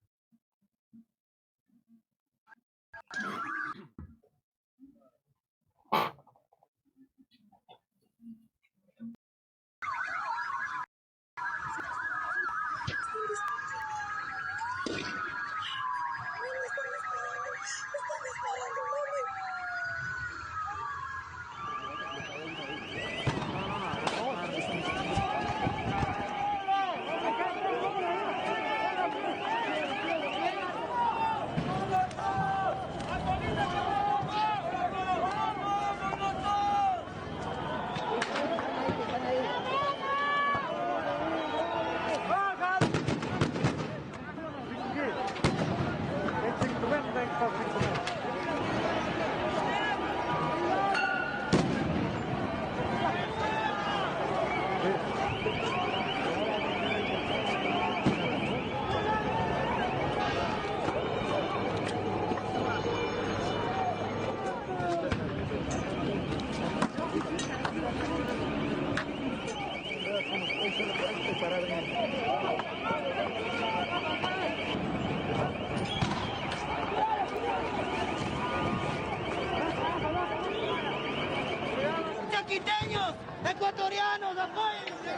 Chaquiteños, ecuatorianos, apóyense.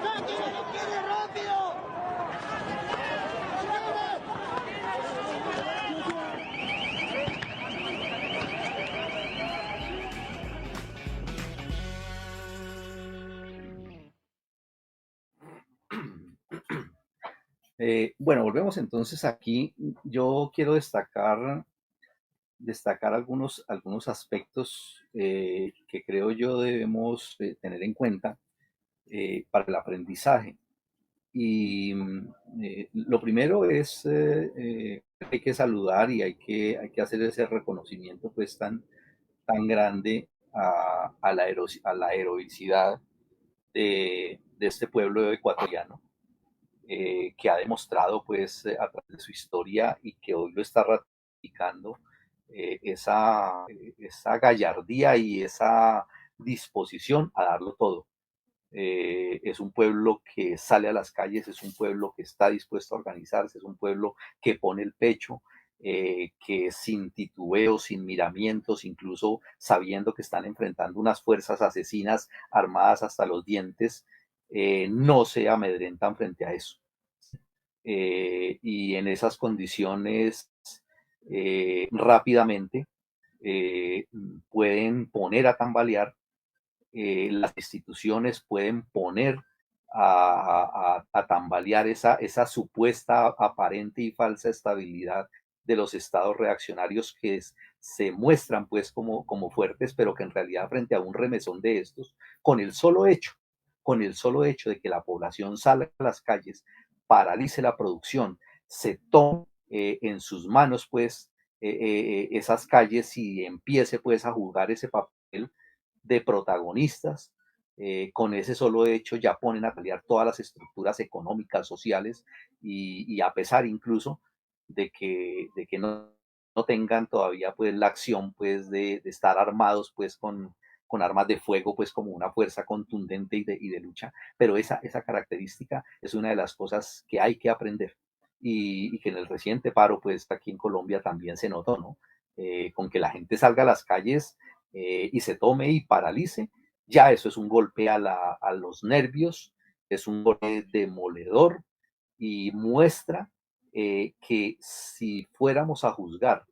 Sáquenlo, no quiere rápido. Bueno, volvemos entonces aquí. Yo quiero destacar destacar algunos aspectos que creo yo debemos tener en cuenta para el aprendizaje. Y lo primero es, hay que saludar y hay que hacer ese reconocimiento pues tan grande a la heroicidad de este pueblo ecuatoriano, que ha demostrado pues a través de su historia y que hoy lo está ratificando, esa gallardía y esa disposición a darlo todo. Es un pueblo que sale a las calles, es un pueblo que está dispuesto a organizarse, es un pueblo que pone el pecho, que sin titubeos, sin miramientos, incluso sabiendo que están enfrentando unas fuerzas asesinas armadas hasta los dientes, no se amedrentan frente a eso. Y en esas condiciones, rápidamente pueden poner a tambalear las instituciones, pueden poner a tambalear esa supuesta aparente y falsa estabilidad de los estados reaccionarios que se muestran pues como fuertes, pero que en realidad frente a un remesón de estos, con el solo hecho de que la población salga a las calles, paralice la producción, se tome en sus manos pues esas calles y empiece pues a jugar ese papel de protagonistas, con ese solo hecho ya ponen a pelear todas las estructuras económicas, sociales, y a pesar incluso de que no tengan todavía pues la acción pues de estar armados pues con armas de fuego pues como una fuerza contundente y de lucha, pero esa característica es una de las cosas que hay que aprender y que en el reciente paro pues aquí en Colombia también se notó, ¿no? Con que la gente salga a las calles y se tome y paralice, ya eso es un golpe a los nervios, es un golpe demoledor y muestra que si fuéramos a juzgar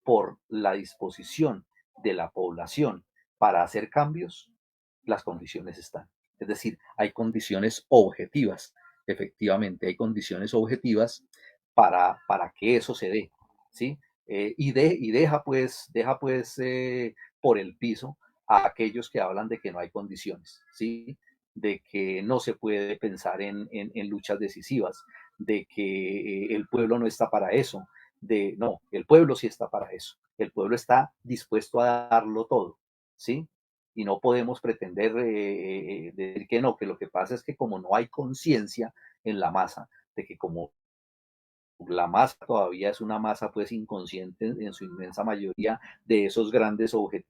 por la disposición de la población para hacer cambios, las condiciones están. Es decir, hay condiciones objetivas, efectivamente, hay condiciones objetivas para que eso se dé, ¿sí? Y deja pues por el piso a aquellos que hablan de que no hay condiciones, ¿sí? De que no se puede pensar en luchas decisivas, de que el pueblo no está para eso, no, el pueblo sí está para eso, el pueblo está dispuesto a darlo todo, ¿sí? Y no podemos pretender decir que no, que lo que pasa es que como no hay conciencia en la masa, de que como la masa todavía es una masa pues inconsciente en su inmensa mayoría de esos grandes objetivos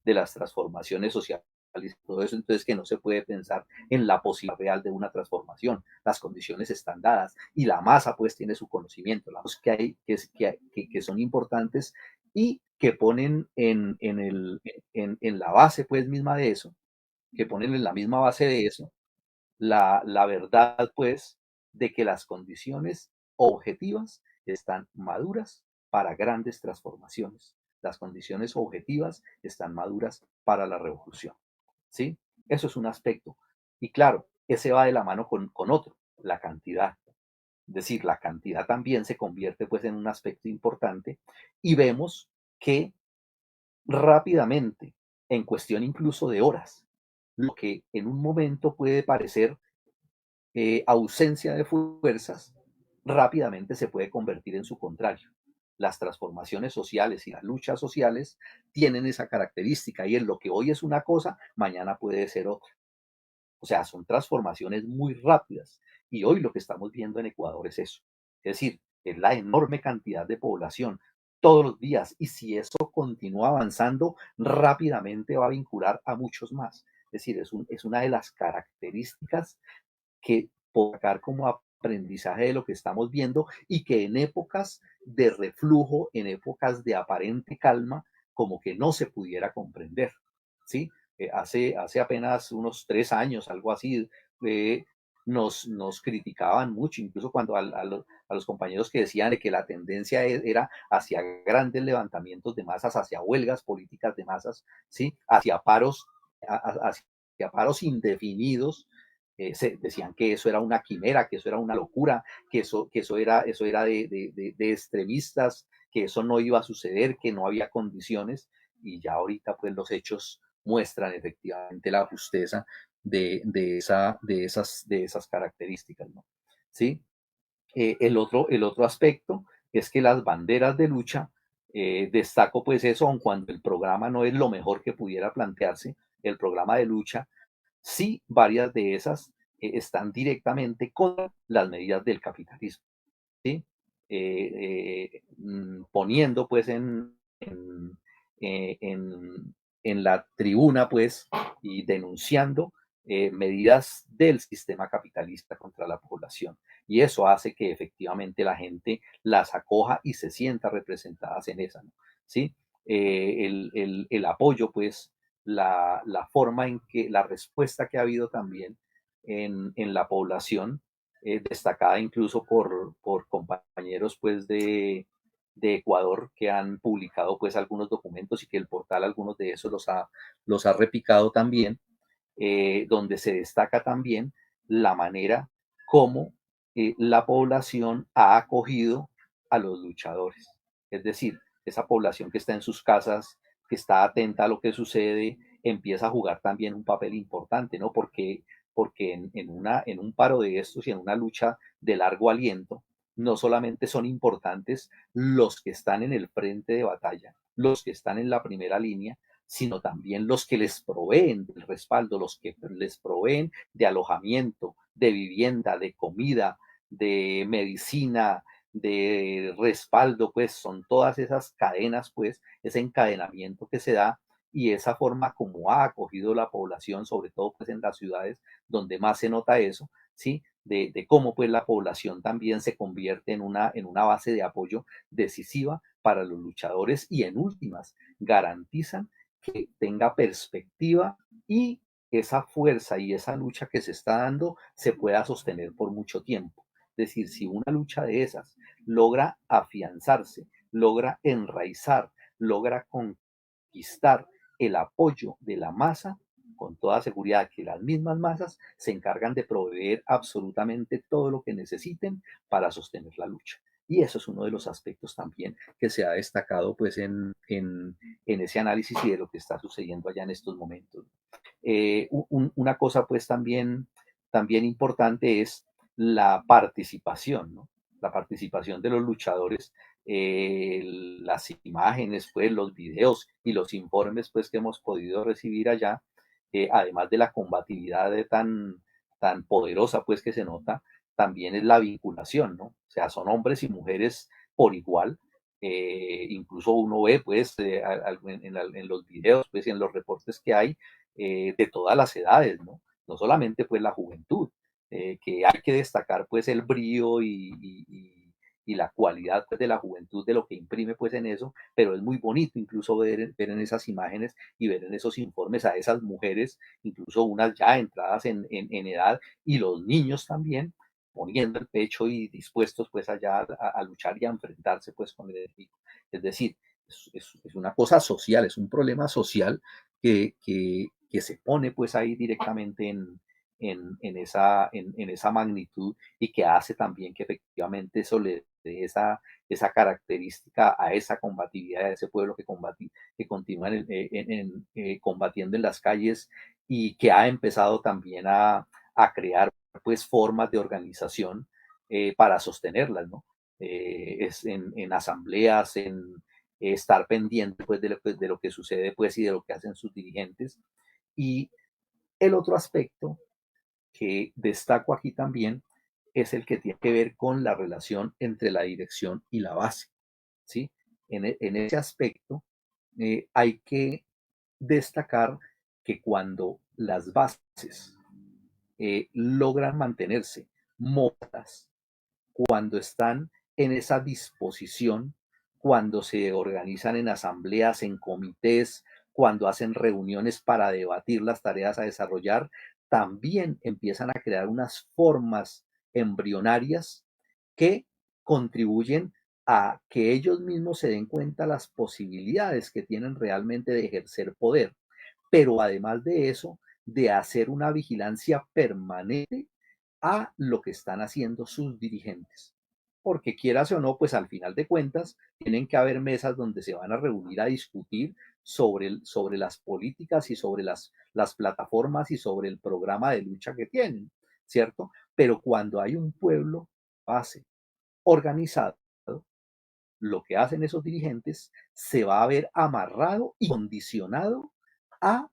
de las transformaciones sociales y todo eso, entonces que no se puede pensar en la posibilidad real de una transformación. Las condiciones están dadas y la masa pues tiene su conocimiento, las cosas que hay que son importantes y que ponen en la base pues misma de eso, que ponen en la misma base de eso la verdad, pues, de que las condiciones objetivas están maduras para grandes transformaciones. Las condiciones objetivas están maduras para la revolución. ¿Sí? Eso es un aspecto. Y claro, ese va de la mano con otro, la cantidad. Es decir, la cantidad también se convierte pues en un aspecto importante y vemos que rápidamente, en cuestión incluso de horas, lo que en un momento puede parecer ausencia de fuerzas, rápidamente se puede convertir en su contrario. Las transformaciones sociales y las luchas sociales tienen esa característica y en lo que hoy es una cosa, mañana puede ser otra. O sea, son transformaciones muy rápidas y hoy lo que estamos viendo en Ecuador es eso. Es decir, es la enorme cantidad de población todos los días y si eso continúa avanzando, rápidamente va a vincular a muchos más. Es decir, es una de las características que puedo sacar como aprendizaje de lo que estamos viendo y que en épocas de reflujo, en épocas de aparente calma, como que no se pudiera comprender, ¿sí? Hace apenas unos 3 años, algo así, nos criticaban mucho, incluso cuando a los compañeros que decían de que la tendencia era hacia grandes levantamientos de masas, hacia huelgas políticas de masas, ¿sí? Hacia paros indefinidos, decían que eso era una quimera, que eso era una locura, que eso era de extremistas, que eso no iba a suceder, que no había condiciones, y ya ahorita pues los hechos muestran efectivamente la justeza de esas características, ¿no? ¿Sí? El otro aspecto es que las banderas de lucha, destaco pues eso, aun cuando el programa no es lo mejor que pudiera plantearse, el programa de lucha, sí varias de esas están directamente contra las medidas del capitalismo, ¿sí? Poniendo pues en la tribuna pues y denunciando medidas del sistema capitalista contra la población. Y eso hace que efectivamente la gente las acoja y se sienta representadas en esa, ¿no? ¿Sí? El apoyo, pues, la forma en que, la respuesta que ha habido también en la población, destacada incluso por compañeros, pues, de Ecuador que han publicado, pues, algunos documentos y que el portal, algunos de esos los ha replicado también, donde se destaca también la manera como la población ha acogido a los luchadores. Es decir, esa población que está en sus casas, que está atenta a lo que sucede, empieza a jugar también un papel importante, ¿no? Porque en un paro de estos y en una lucha de largo aliento, no solamente son importantes los que están en el frente de batalla, los que están en la primera línea, sino también los que les proveen del respaldo, los que les proveen de alojamiento, de vivienda, de comida, de medicina, de respaldo, pues son todas esas cadenas, pues ese encadenamiento que se da y esa forma como ha acogido la población, sobre todo pues en las ciudades donde más se nota eso, ¿sí? De cómo pues la población también se convierte en una base de apoyo decisiva para los luchadores y en últimas garantizan que tenga perspectiva y esa fuerza y esa lucha que se está dando se pueda sostener por mucho tiempo. Es decir, si una lucha de esas logra afianzarse, logra enraizar, logra conquistar el apoyo de la masa, con toda seguridad que las mismas masas se encargan de proveer absolutamente todo lo que necesiten para sostener la lucha. Y eso es uno de los aspectos también que se ha destacado pues en ese análisis y de lo que está sucediendo allá en estos momentos. Una cosa pues también importante es la participación, ¿no? La participación de los luchadores, las imágenes, pues los videos y los informes pues que hemos podido recibir allá, además de la combatividad tan poderosa pues que se nota, también es la vinculación, ¿no? O sea, son hombres y mujeres por igual. Incluso uno ve pues en los videos pues y en los reportes que hay de todas las edades, ¿no? No solamente pues la juventud, que hay que destacar pues el brío y la cualidad pues, de la juventud, de lo que imprime pues en eso, pero es muy bonito incluso ver en esas imágenes y ver en esos informes a esas mujeres, incluso unas ya entradas en edad, y los niños también, poniendo el pecho y dispuestos pues allá a luchar y a enfrentarse pues con el enemigo. Es decir, es una cosa social, es un problema social que se pone pues ahí directamente en esa magnitud y que hace también que efectivamente eso le dé esa característica a esa combatividad de ese pueblo que continúa combatiendo en las calles y que ha empezado también a crear pues formas de organización para sostenerlas, ¿no? Es en asambleas, en estar pendiente pues de lo que sucede pues y de lo que hacen sus dirigentes. Y el otro aspecto que destaco aquí también es el que tiene que ver con la relación entre la dirección y la base, ¿sí? En ese aspecto hay que destacar que cuando las bases logran mantenerse móviles, cuando están en esa disposición, cuando se organizan en asambleas, en comités, cuando hacen reuniones para debatir las tareas a desarrollar, también empiezan a crear unas formas embrionarias que contribuyen a que ellos mismos se den cuenta las posibilidades que tienen realmente de ejercer poder. Pero además de eso, de hacer una vigilancia permanente a lo que están haciendo sus dirigentes. Porque quieras o no, pues al final de cuentas, tienen que haber mesas donde se van a reunir a discutir sobre las políticas y sobre las plataformas y sobre el programa de lucha que tienen, ¿cierto? Pero cuando hay un pueblo base organizado, lo que hacen esos dirigentes se va a ver amarrado y condicionado a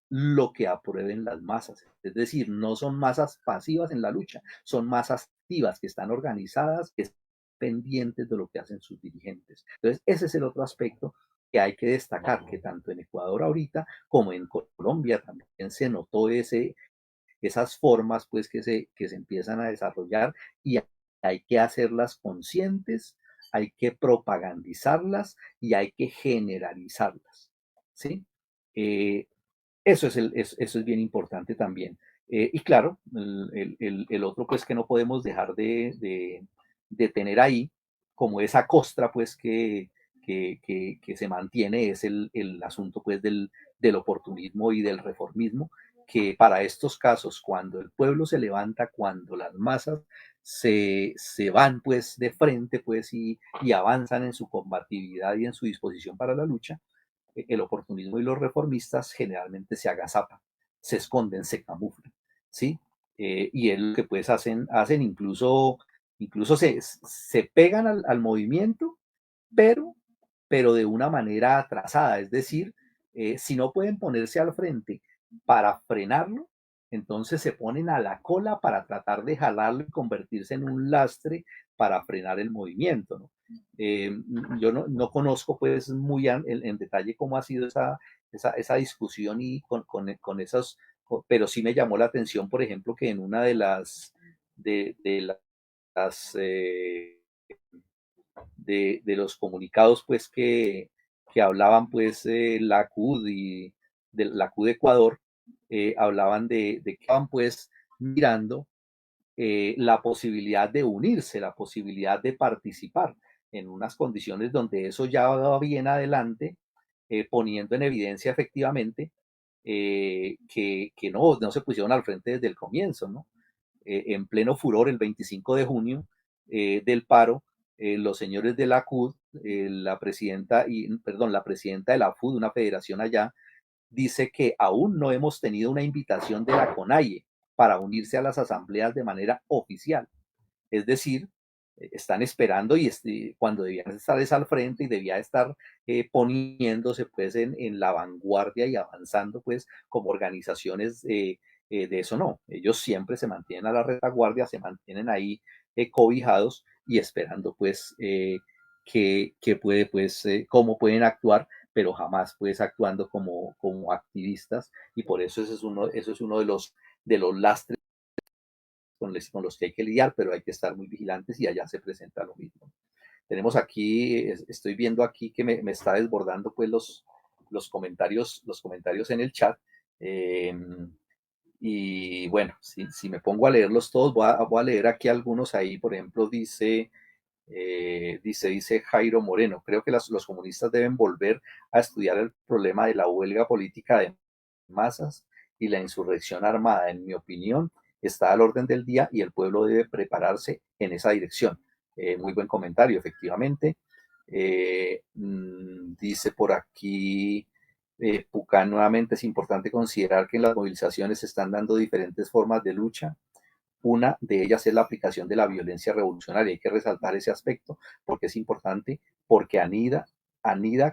lo que aprueben las masas. Es decir, no son masas pasivas en la lucha, son masas activas que están organizadas, que están pendientes de lo que hacen sus dirigentes. Entonces, ese es el otro aspecto que hay que destacar, que tanto en Ecuador ahorita como en Colombia también se notó esas formas pues que se empiezan a desarrollar y hay que hacerlas conscientes, hay que propagandizarlas y hay que generalizarlas, ¿sí? Eso es bien importante también. Y claro, el otro pues que no podemos dejar de tener ahí, como esa costra pues que se mantiene, es el asunto pues del oportunismo y del reformismo, que para estos casos, cuando el pueblo se levanta, cuando las masas se van pues de frente pues y avanzan en su combatividad y en su disposición para la lucha, el oportunismo y los reformistas generalmente se agazapan, se esconden, se camuflan, ¿sí? Y es lo que pues hacen incluso se pegan al movimiento, pero, pero de una manera atrasada, es decir, si no pueden ponerse al frente para frenarlo, entonces se ponen a la cola para tratar de jalarlo y convertirse en un lastre para frenar el movimiento, ¿no? Yo no conozco pues muy en detalle cómo ha sido esa discusión y con esos, pero sí me llamó la atención, por ejemplo, que en una de las de los comunicados pues que hablaban pues la CUD y de la CUD de Ecuador, hablaban de que estaban pues mirando la posibilidad de unirse, la posibilidad de participar en unas condiciones donde eso ya va bien adelante, poniendo en evidencia efectivamente que no se pusieron al frente desde el comienzo, ¿no? En pleno furor, el 25 de junio del paro, los señores de la CUD, la presidenta de la FUD, una federación allá, dice que aún no hemos tenido una invitación de la CONAIE para unirse a las asambleas de manera oficial. Es decir, están esperando y cuando debían estar al frente y debía estar poniéndose pues en la vanguardia y avanzando pues como organizaciones de eso no. Ellos siempre se mantienen a la retaguardia, se mantienen ahí cobijados y esperando pues que puede pues cómo pueden actuar, pero jamás pues actuando como activistas, y por eso eso es uno de los lastres con los que hay que lidiar, pero hay que estar muy vigilantes y allá se presenta lo mismo. Tenemos aquí, estoy viendo aquí que me está desbordando pues los comentarios en el chat. Y bueno, si me pongo a leerlos todos, voy a leer aquí algunos ahí. Por ejemplo, dice Jairo Moreno: creo que los comunistas deben volver a estudiar el problema de la huelga política de masas y la insurrección armada. En mi opinión, está al orden del día y el pueblo debe prepararse en esa dirección. Muy buen comentario, efectivamente. Dice por aquí Pucán: nuevamente es importante considerar que en las movilizaciones se están dando diferentes formas de lucha. Una de ellas es la aplicación de la violencia revolucionaria. Hay que resaltar ese aspecto porque es importante, porque anida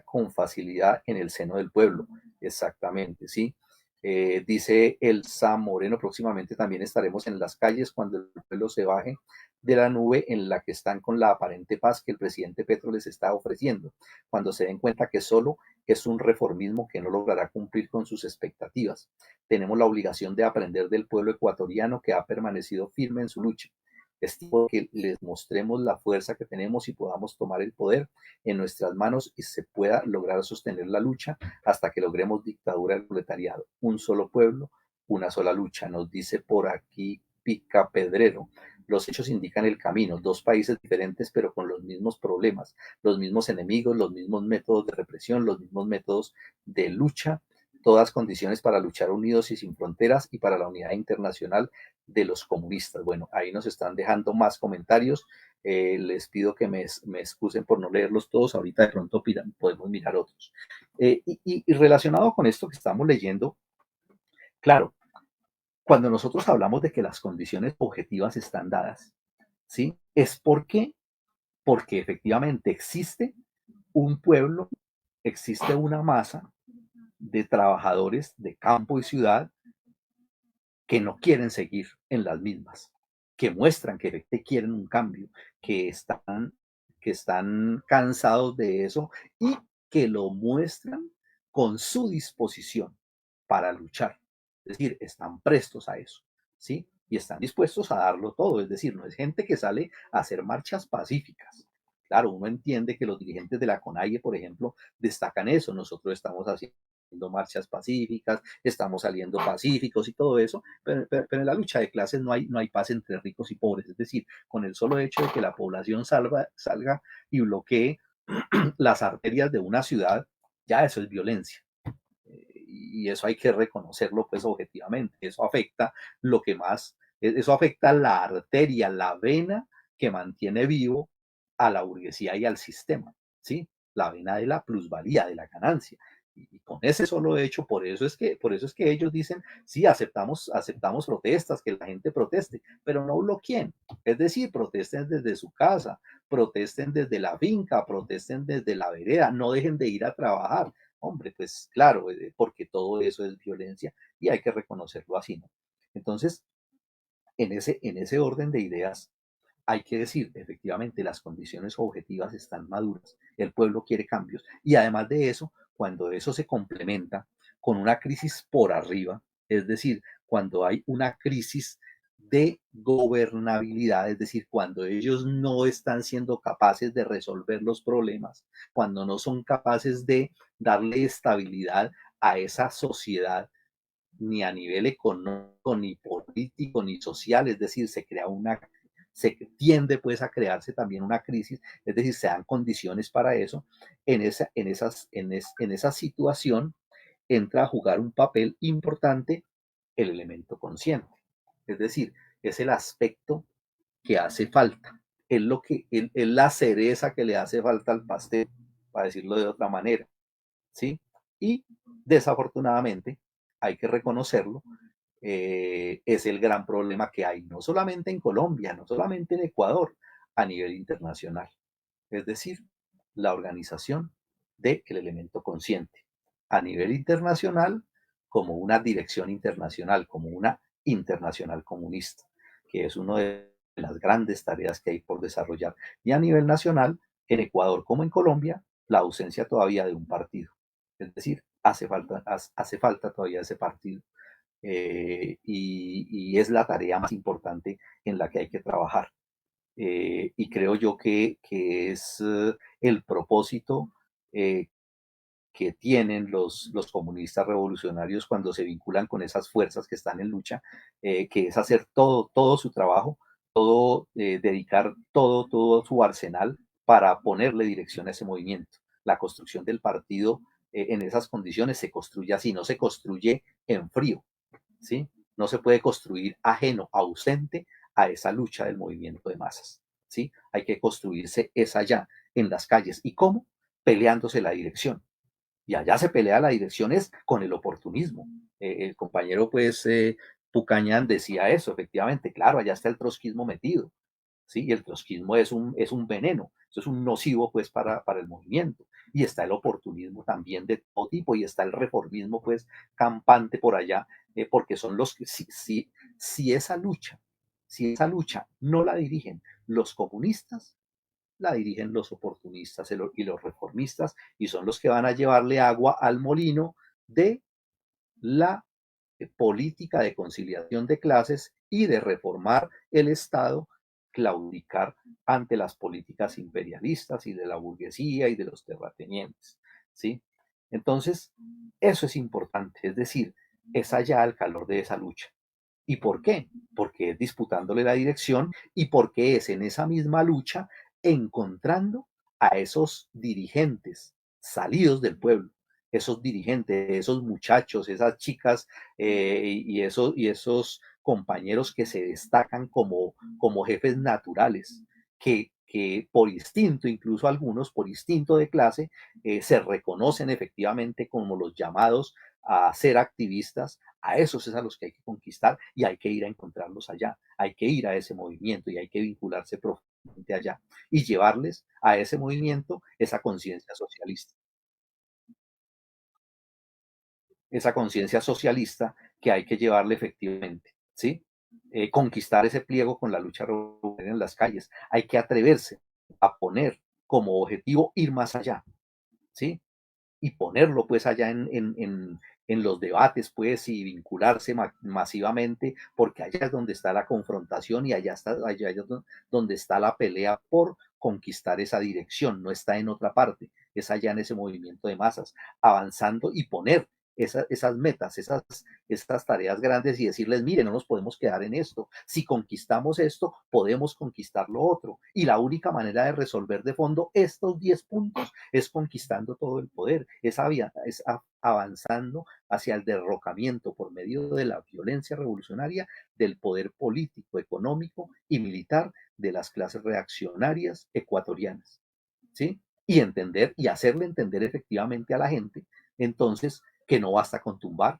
con facilidad en el seno del pueblo. Exactamente, ¿sí? Dice Elsa Moreno: próximamente también estaremos en las calles cuando el pueblo se baje de la nube en la que están con la aparente paz que el presidente Petro les está ofreciendo, cuando se den cuenta que solo es un reformismo que no logrará cumplir con sus expectativas. Tenemos la obligación de aprender del pueblo ecuatoriano que ha permanecido firme en su lucha. Es tiempo que les mostremos la fuerza que tenemos y podamos tomar el poder en nuestras manos y se pueda lograr sostener la lucha hasta que logremos dictadura del proletariado. Un solo pueblo, una sola lucha. Nos dice por aquí Pica Pedrero: los hechos indican el camino, dos países diferentes pero con los mismos problemas, los mismos enemigos, los mismos métodos de represión, los mismos métodos de lucha, todas condiciones para luchar unidos y sin fronteras y para la unidad internacional de los comunistas. Bueno, ahí nos están dejando más comentarios. Les pido que me excusen por no leerlos todos. Ahorita de pronto podemos mirar otros. Y relacionado con esto que estamos leyendo, claro, cuando nosotros hablamos de que las condiciones objetivas están dadas, ¿sí? Es porque efectivamente existe un pueblo, existe una masa de trabajadores de campo y ciudad que no quieren seguir en las mismas, que muestran que quieren un cambio, que están cansados de eso y que lo muestran con su disposición para luchar. Es decir, están prestos a eso, ¿sí? Y están dispuestos a darlo todo. Es decir, no es gente que sale a hacer marchas pacíficas. Claro, uno entiende que los dirigentes de la CONAIE, por ejemplo, destacan eso. Nosotros estamos haciendo marchas pacíficas, estamos saliendo pacíficos y todo eso, pero en la lucha de clases no hay paz entre ricos y pobres. Es decir, con el solo hecho de que la población salga y bloquee las arterias de una ciudad, ya eso es violencia. Y eso hay que reconocerlo pues objetivamente. Eso afecta eso afecta la arteria, la vena que mantiene vivo a la burguesía y al sistema, ¿sí? La vena de la plusvalía, de la ganancia. Y con ese solo hecho, por eso es que ellos dicen, sí, aceptamos protestas, que la gente proteste, pero no bloqueen. Es decir, protesten desde su casa, protesten desde la finca, protesten desde la vereda, no dejen de ir a trabajar. Hombre, pues claro, porque todo eso es violencia y hay que reconocerlo así, ¿no? Entonces, en ese orden de ideas, hay que decir, efectivamente, las condiciones objetivas están maduras, el pueblo quiere cambios y además de eso, cuando eso se complementa con una crisis por arriba, es decir, cuando hay una crisis de gobernabilidad, es decir, cuando ellos no están siendo capaces de resolver los problemas, cuando no son capaces de darle estabilidad a esa sociedad, ni a nivel económico, ni político, ni social, es decir, se tiende pues a crearse también una crisis, es decir, se dan condiciones para eso. En esa situación entra a jugar un papel importante el elemento consciente, es decir, es el aspecto que hace falta, es la cereza que le hace falta al pastel, para decirlo de otra manera, ¿sí? Y desafortunadamente, hay que reconocerlo, es el gran problema que hay, no solamente en Colombia, no solamente en Ecuador, a nivel internacional. Es decir, la organización del elemento consciente a nivel internacional como una dirección internacional, como una internacional comunista, que es una de las grandes tareas que hay por desarrollar. Y a nivel nacional, en Ecuador como en Colombia, la ausencia todavía de un partido. Es decir, hace falta todavía ese partido. Y es la tarea más importante en la que hay que trabajar. Y creo yo que es el propósito que tienen los comunistas revolucionarios cuando se vinculan con esas fuerzas que están en lucha, que es hacer todo su trabajo, dedicar todo su arsenal para ponerle dirección a ese movimiento. La construcción del partido en esas condiciones se construye así, no se construye en frío, ¿sí? No se puede construir ajeno, ausente a esa lucha del movimiento de masas, ¿sí? Hay que construirse esa allá, en las calles. ¿Y cómo? Peleándose la dirección. Y allá se pelea la dirección es con el oportunismo. El compañero, pues, Pucañán decía eso, efectivamente, claro, allá está el trotskismo metido, ¿sí? Y el trotskismo es un veneno, eso es un nocivo, pues, para el movimiento. Y está el oportunismo también de todo tipo, y está el reformismo, pues, campante por allá, porque son los que, si esa lucha no la dirigen los comunistas, la dirigen los oportunistas y los reformistas, y son los que van a llevarle agua al molino de la política de conciliación de clases y de reformar el Estado, claudicar ante las políticas imperialistas y de la burguesía y de los terratenientes, ¿sí? Entonces, eso es importante, es decir, es allá el calor de esa lucha. ¿Y por qué? Porque es disputándole la dirección y porque es en esa misma lucha encontrando a esos dirigentes salidos del pueblo, esos dirigentes, esos muchachos, esas chicas y esos compañeros que se destacan como jefes naturales, que por instinto, incluso algunos por instinto de clase, se reconocen efectivamente como los llamados a ser activistas. A esos es a los que hay que conquistar y hay que ir a encontrarlos allá, hay que ir a ese movimiento y hay que vincularse profundamente allá y llevarles a ese movimiento esa conciencia socialista que hay que llevarle efectivamente, ¿sí? Conquistar ese pliego con la lucha revolucionaria en las calles. Hay que atreverse a poner como objetivo ir más allá, ¿sí? Y ponerlo pues allá en los debates pues y vincularse masivamente, porque allá es donde está la confrontación y allá es donde está la pelea por conquistar esa dirección, no está en otra parte, es allá en ese movimiento de masas, avanzando y poner esas metas, esas tareas grandes y decirles, mire, no nos podemos quedar en esto. Si conquistamos esto, podemos conquistar lo otro. Y la única manera de resolver de fondo estos 10 puntos es conquistando todo el poder, es avanzando hacia el derrocamiento por medio de la violencia revolucionaria del poder político, económico y militar de las clases reaccionarias ecuatorianas, ¿sí? Y entender y hacerle entender efectivamente a la gente, entonces, que no basta con tumbar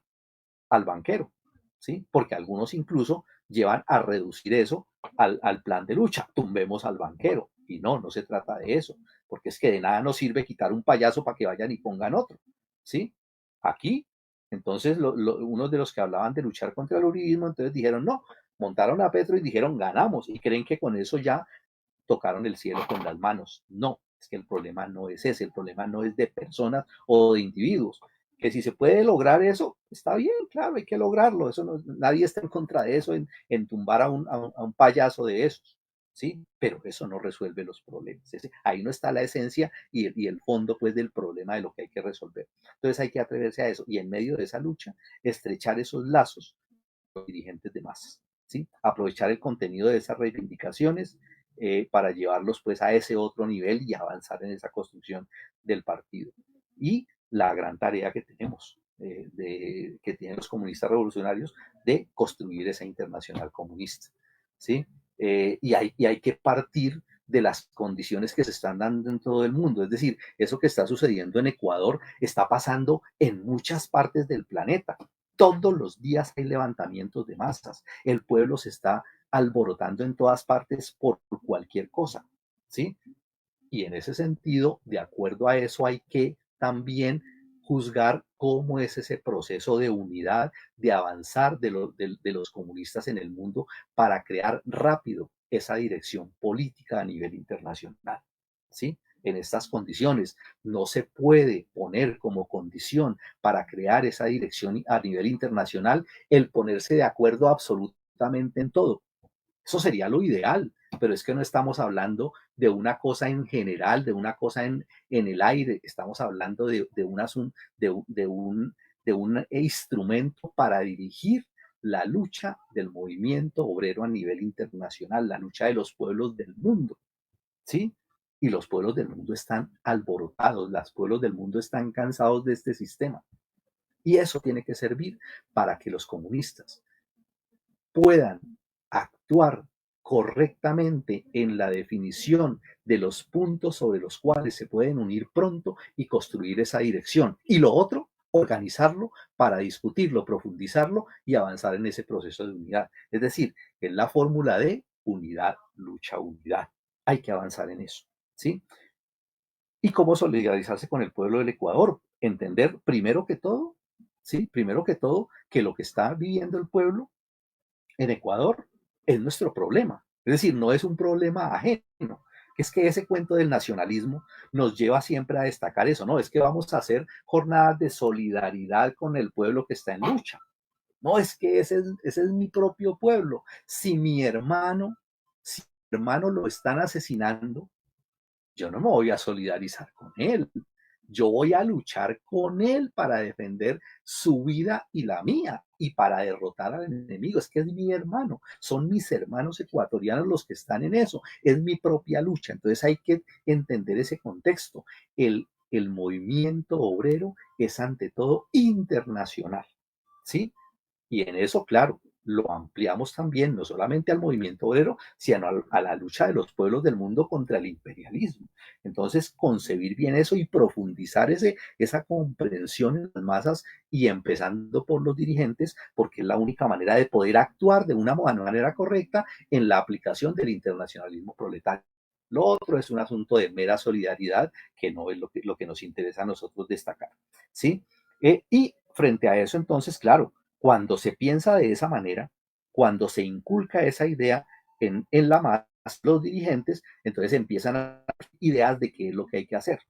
al banquero, ¿sí? Porque algunos incluso llevan a reducir eso al plan de lucha, tumbemos al banquero, y no se trata de eso, porque es que de nada nos sirve quitar un payaso para que vayan y pongan otro, ¿sí? Aquí, entonces, unos de los que hablaban de luchar contra el uribismo, entonces dijeron, no, montaron a Petro y dijeron, ganamos, y creen que con eso ya tocaron el cielo con las manos. No, es que el problema no es ese, el problema no es de personas o de individuos. Que si se puede lograr eso, está bien, claro, hay que lograrlo. Eso no, nadie está en contra de eso, en tumbar a un payaso de esos, ¿sí? Pero eso no resuelve los problemas. Ahí no está la esencia y el fondo, pues, del problema de lo que hay que resolver. Entonces hay que atreverse a eso y en medio de esa lucha, estrechar esos lazos con los dirigentes de masas, ¿sí? Aprovechar el contenido de esas reivindicaciones para llevarlos, pues, a ese otro nivel y avanzar en esa construcción del partido. Y la gran tarea que tenemos, que tienen los comunistas revolucionarios, de construir esa internacional comunista, ¿sí? Y hay que partir de las condiciones que se están dando en todo el mundo. Es decir, eso que está sucediendo en Ecuador está pasando en muchas partes del planeta. Todos los días hay levantamientos de masas. El pueblo se está alborotando en todas partes por cualquier cosa, ¿sí? Y en ese sentido, de acuerdo a eso, hay que también juzgar cómo es ese proceso de unidad, de avanzar de los comunistas en el mundo para crear rápido esa dirección política a nivel internacional, ¿sí? En estas condiciones no se puede poner como condición para crear esa dirección a nivel internacional el ponerse de acuerdo absolutamente en todo. Eso sería lo ideal, pero es que no estamos hablando de una cosa en general, de una cosa en el aire, estamos hablando de un instrumento para dirigir la lucha del movimiento obrero a nivel internacional, la lucha de los pueblos del mundo, ¿sí? Y los pueblos del mundo están alborotados, los pueblos del mundo están cansados de este sistema. Y eso tiene que servir para que los comunistas puedan actuar correctamente en la definición de los puntos sobre los cuales se pueden unir pronto y construir esa dirección. Y lo otro, organizarlo para discutirlo, profundizarlo y avanzar en ese proceso de unidad. Es decir, en la fórmula de unidad, lucha, unidad. Hay que avanzar en eso, ¿sí? ¿Y cómo solidarizarse con el pueblo del Ecuador? Entender primero que todo, ¿sí? Primero que todo, que lo que está viviendo el pueblo en Ecuador es nuestro problema. Es decir, no es un problema ajeno. Es que ese cuento del nacionalismo nos lleva siempre a destacar eso, ¿no? Es que vamos a hacer jornadas de solidaridad con el pueblo que está en lucha. No, es que ese es mi propio pueblo. Si mi hermano lo están asesinando, yo no me voy a solidarizar con él. Yo voy a luchar con él para defender su vida y la mía y para derrotar al enemigo. Es que es mi hermano, son mis hermanos ecuatorianos los que están en eso, es mi propia lucha. Entonces hay que entender ese contexto. El el movimiento obrero es ante todo internacional, ¿sí? Y en eso, claro, lo ampliamos también, no solamente al movimiento obrero, sino a la lucha de los pueblos del mundo contra el imperialismo. Entonces, concebir bien eso y profundizar esa comprensión en las masas y empezando por los dirigentes, porque es la única manera de poder actuar de una manera correcta en la aplicación del internacionalismo proletario. Lo otro es un asunto de mera solidaridad, que no es lo que nos interesa a nosotros destacar, ¿sí? Y frente a eso, entonces, claro, cuando se piensa de esa manera, cuando se inculca esa idea en la masa, los dirigentes, entonces empiezan a dar ideas de qué es lo que hay que hacer,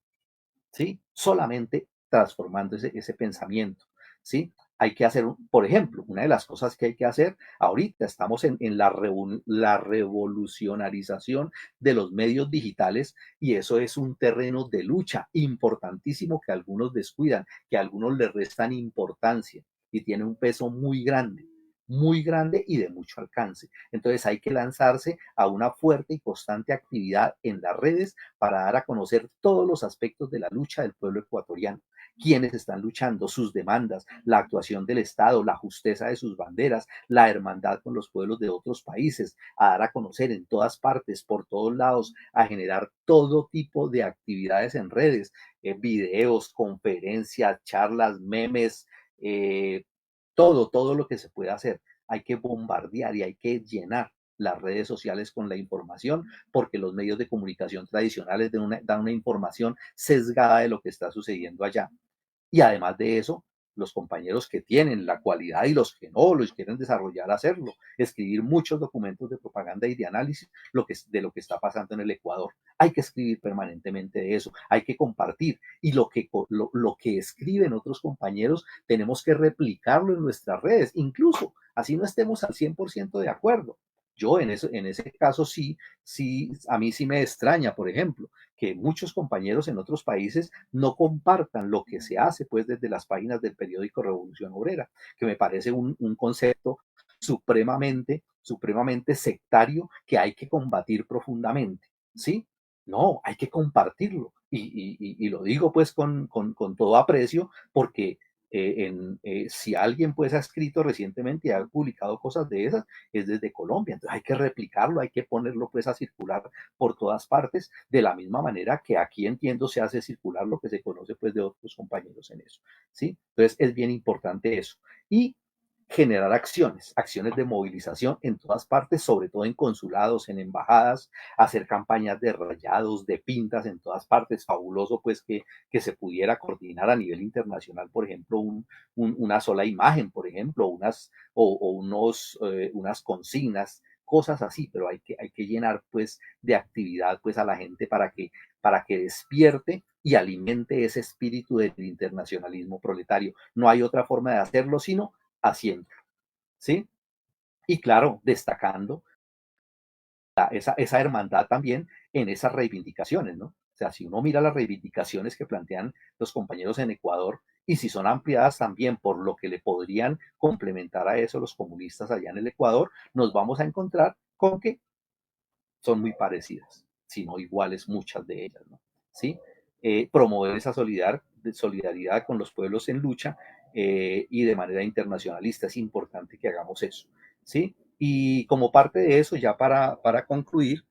¿sí? Solamente transformando ese pensamiento, ¿sí? Hay que hacer, por ejemplo, una de las cosas que hay que hacer, ahorita estamos en la revolucionarización de los medios digitales y eso es un terreno de lucha importantísimo que algunos descuidan, que algunos le restan importancia y tiene un peso muy grande y de mucho alcance. Entonces hay que lanzarse a una fuerte y constante actividad en las redes para dar a conocer todos los aspectos de la lucha del pueblo ecuatoriano, quienes están luchando, sus demandas, la actuación del Estado, la justeza de sus banderas, la hermandad con los pueblos de otros países, a dar a conocer en todas partes, por todos lados, a generar todo tipo de actividades en redes, videos, conferencias, charlas, memes, todo lo que se pueda hacer. Hay que bombardear y hay que llenar las redes sociales con la información, porque los medios de comunicación tradicionales dan una información sesgada de lo que está sucediendo allá. Y además de eso, los compañeros que tienen la cualidad y los que no, los quieren desarrollar, hacerlo, escribir muchos documentos de propaganda y de análisis de lo que está pasando en el Ecuador. Hay que escribir permanentemente de eso, hay que compartir y lo que escriben otros compañeros tenemos que replicarlo en nuestras redes, incluso así no estemos al 100% de acuerdo. Yo en ese caso sí, a mí sí me extraña, por ejemplo, que muchos compañeros en otros países no compartan lo que se hace pues desde las páginas del periódico Revolución Obrera, que me parece un concepto supremamente sectario que hay que combatir profundamente, ¿sí? No, hay que compartirlo. Y lo digo pues con todo aprecio porque si alguien pues ha escrito recientemente y ha publicado cosas de esas, es desde Colombia. Entonces hay que replicarlo, hay que ponerlo pues a circular por todas partes, de la misma manera que aquí entiendo se hace circular lo que se conoce pues de otros compañeros en eso, ¿sí? Entonces es bien importante eso. Y generar acciones de movilización en todas partes, sobre todo en consulados, en embajadas, hacer campañas de rayados, de pintas en todas partes. Fabuloso pues que se pudiera coordinar a nivel internacional, por ejemplo, una sola imagen, por ejemplo, unas consignas, cosas así, pero hay que llenar pues de actividad pues a la gente para que despierte y alimente ese espíritu del internacionalismo proletario. No hay otra forma de hacerlo sino haciendo, ¿sí? Y claro, destacando esa hermandad también en esas reivindicaciones, ¿no? O sea, si uno mira las reivindicaciones que plantean los compañeros en Ecuador y si son ampliadas también por lo que le podrían complementar a eso los comunistas allá en el Ecuador, nos vamos a encontrar con que son muy parecidas, si no iguales muchas de ellas, ¿no? ¿Sí? Promover esa solidaridad con los pueblos en lucha y de manera internacionalista. Es importante que hagamos eso, ¿sí? Y como parte de eso, ya para concluir,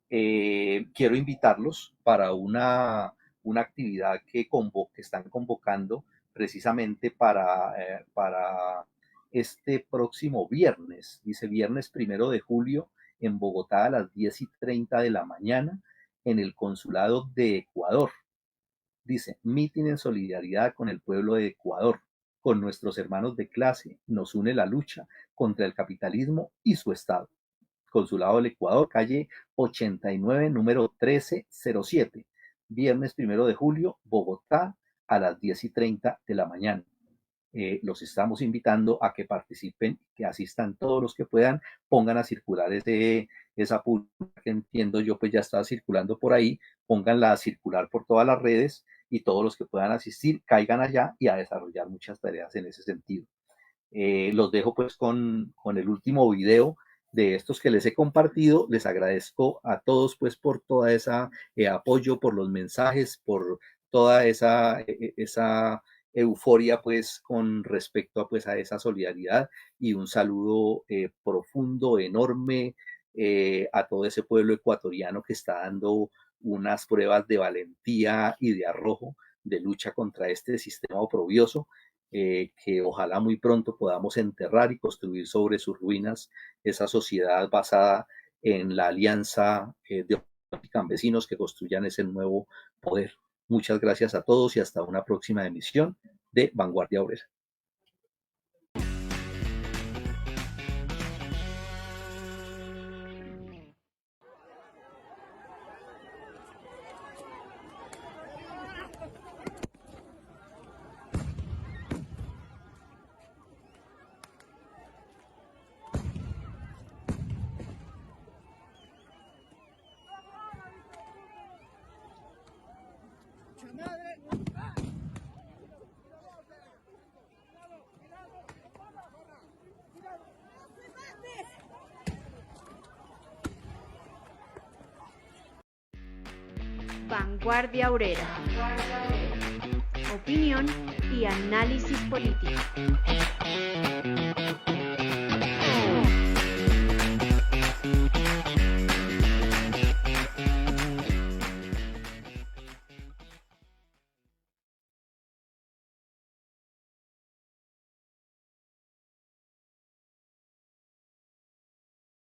quiero invitarlos para una actividad que están convocando precisamente para este próximo viernes, dice viernes 1 de julio, en Bogotá a las 10:30 de la mañana, en el Consulado de Ecuador. Dice, mitin en solidaridad con el pueblo de Ecuador, con nuestros hermanos de clase, nos une la lucha contra el capitalismo y su Estado. Consulado del Ecuador, calle 89, número 1307, viernes 1 de julio, Bogotá, a las 10:30 de la mañana. Los estamos invitando a que participen, que asistan todos los que puedan, pongan a circular esa publicación que entiendo yo pues ya está circulando por ahí, pónganla a circular por todas las redes y todos los que puedan asistir caigan allá y a desarrollar muchas tareas en ese sentido. Los dejo pues con el último video de estos que les he compartido. Les agradezco a todos pues por toda esa apoyo, por los mensajes, toda esa euforia pues con respecto a, pues, a esa solidaridad, y un saludo profundo, enorme, a todo ese pueblo ecuatoriano que está dando unas pruebas de valentía y de arrojo de lucha contra este sistema oprobioso, que ojalá muy pronto podamos enterrar y construir sobre sus ruinas esa sociedad basada en la alianza de campesinos que construyan ese nuevo poder. Muchas gracias a todos y hasta una próxima emisión de Vanguardia Obrera. Vanguardia Obrera. Opinión y análisis político.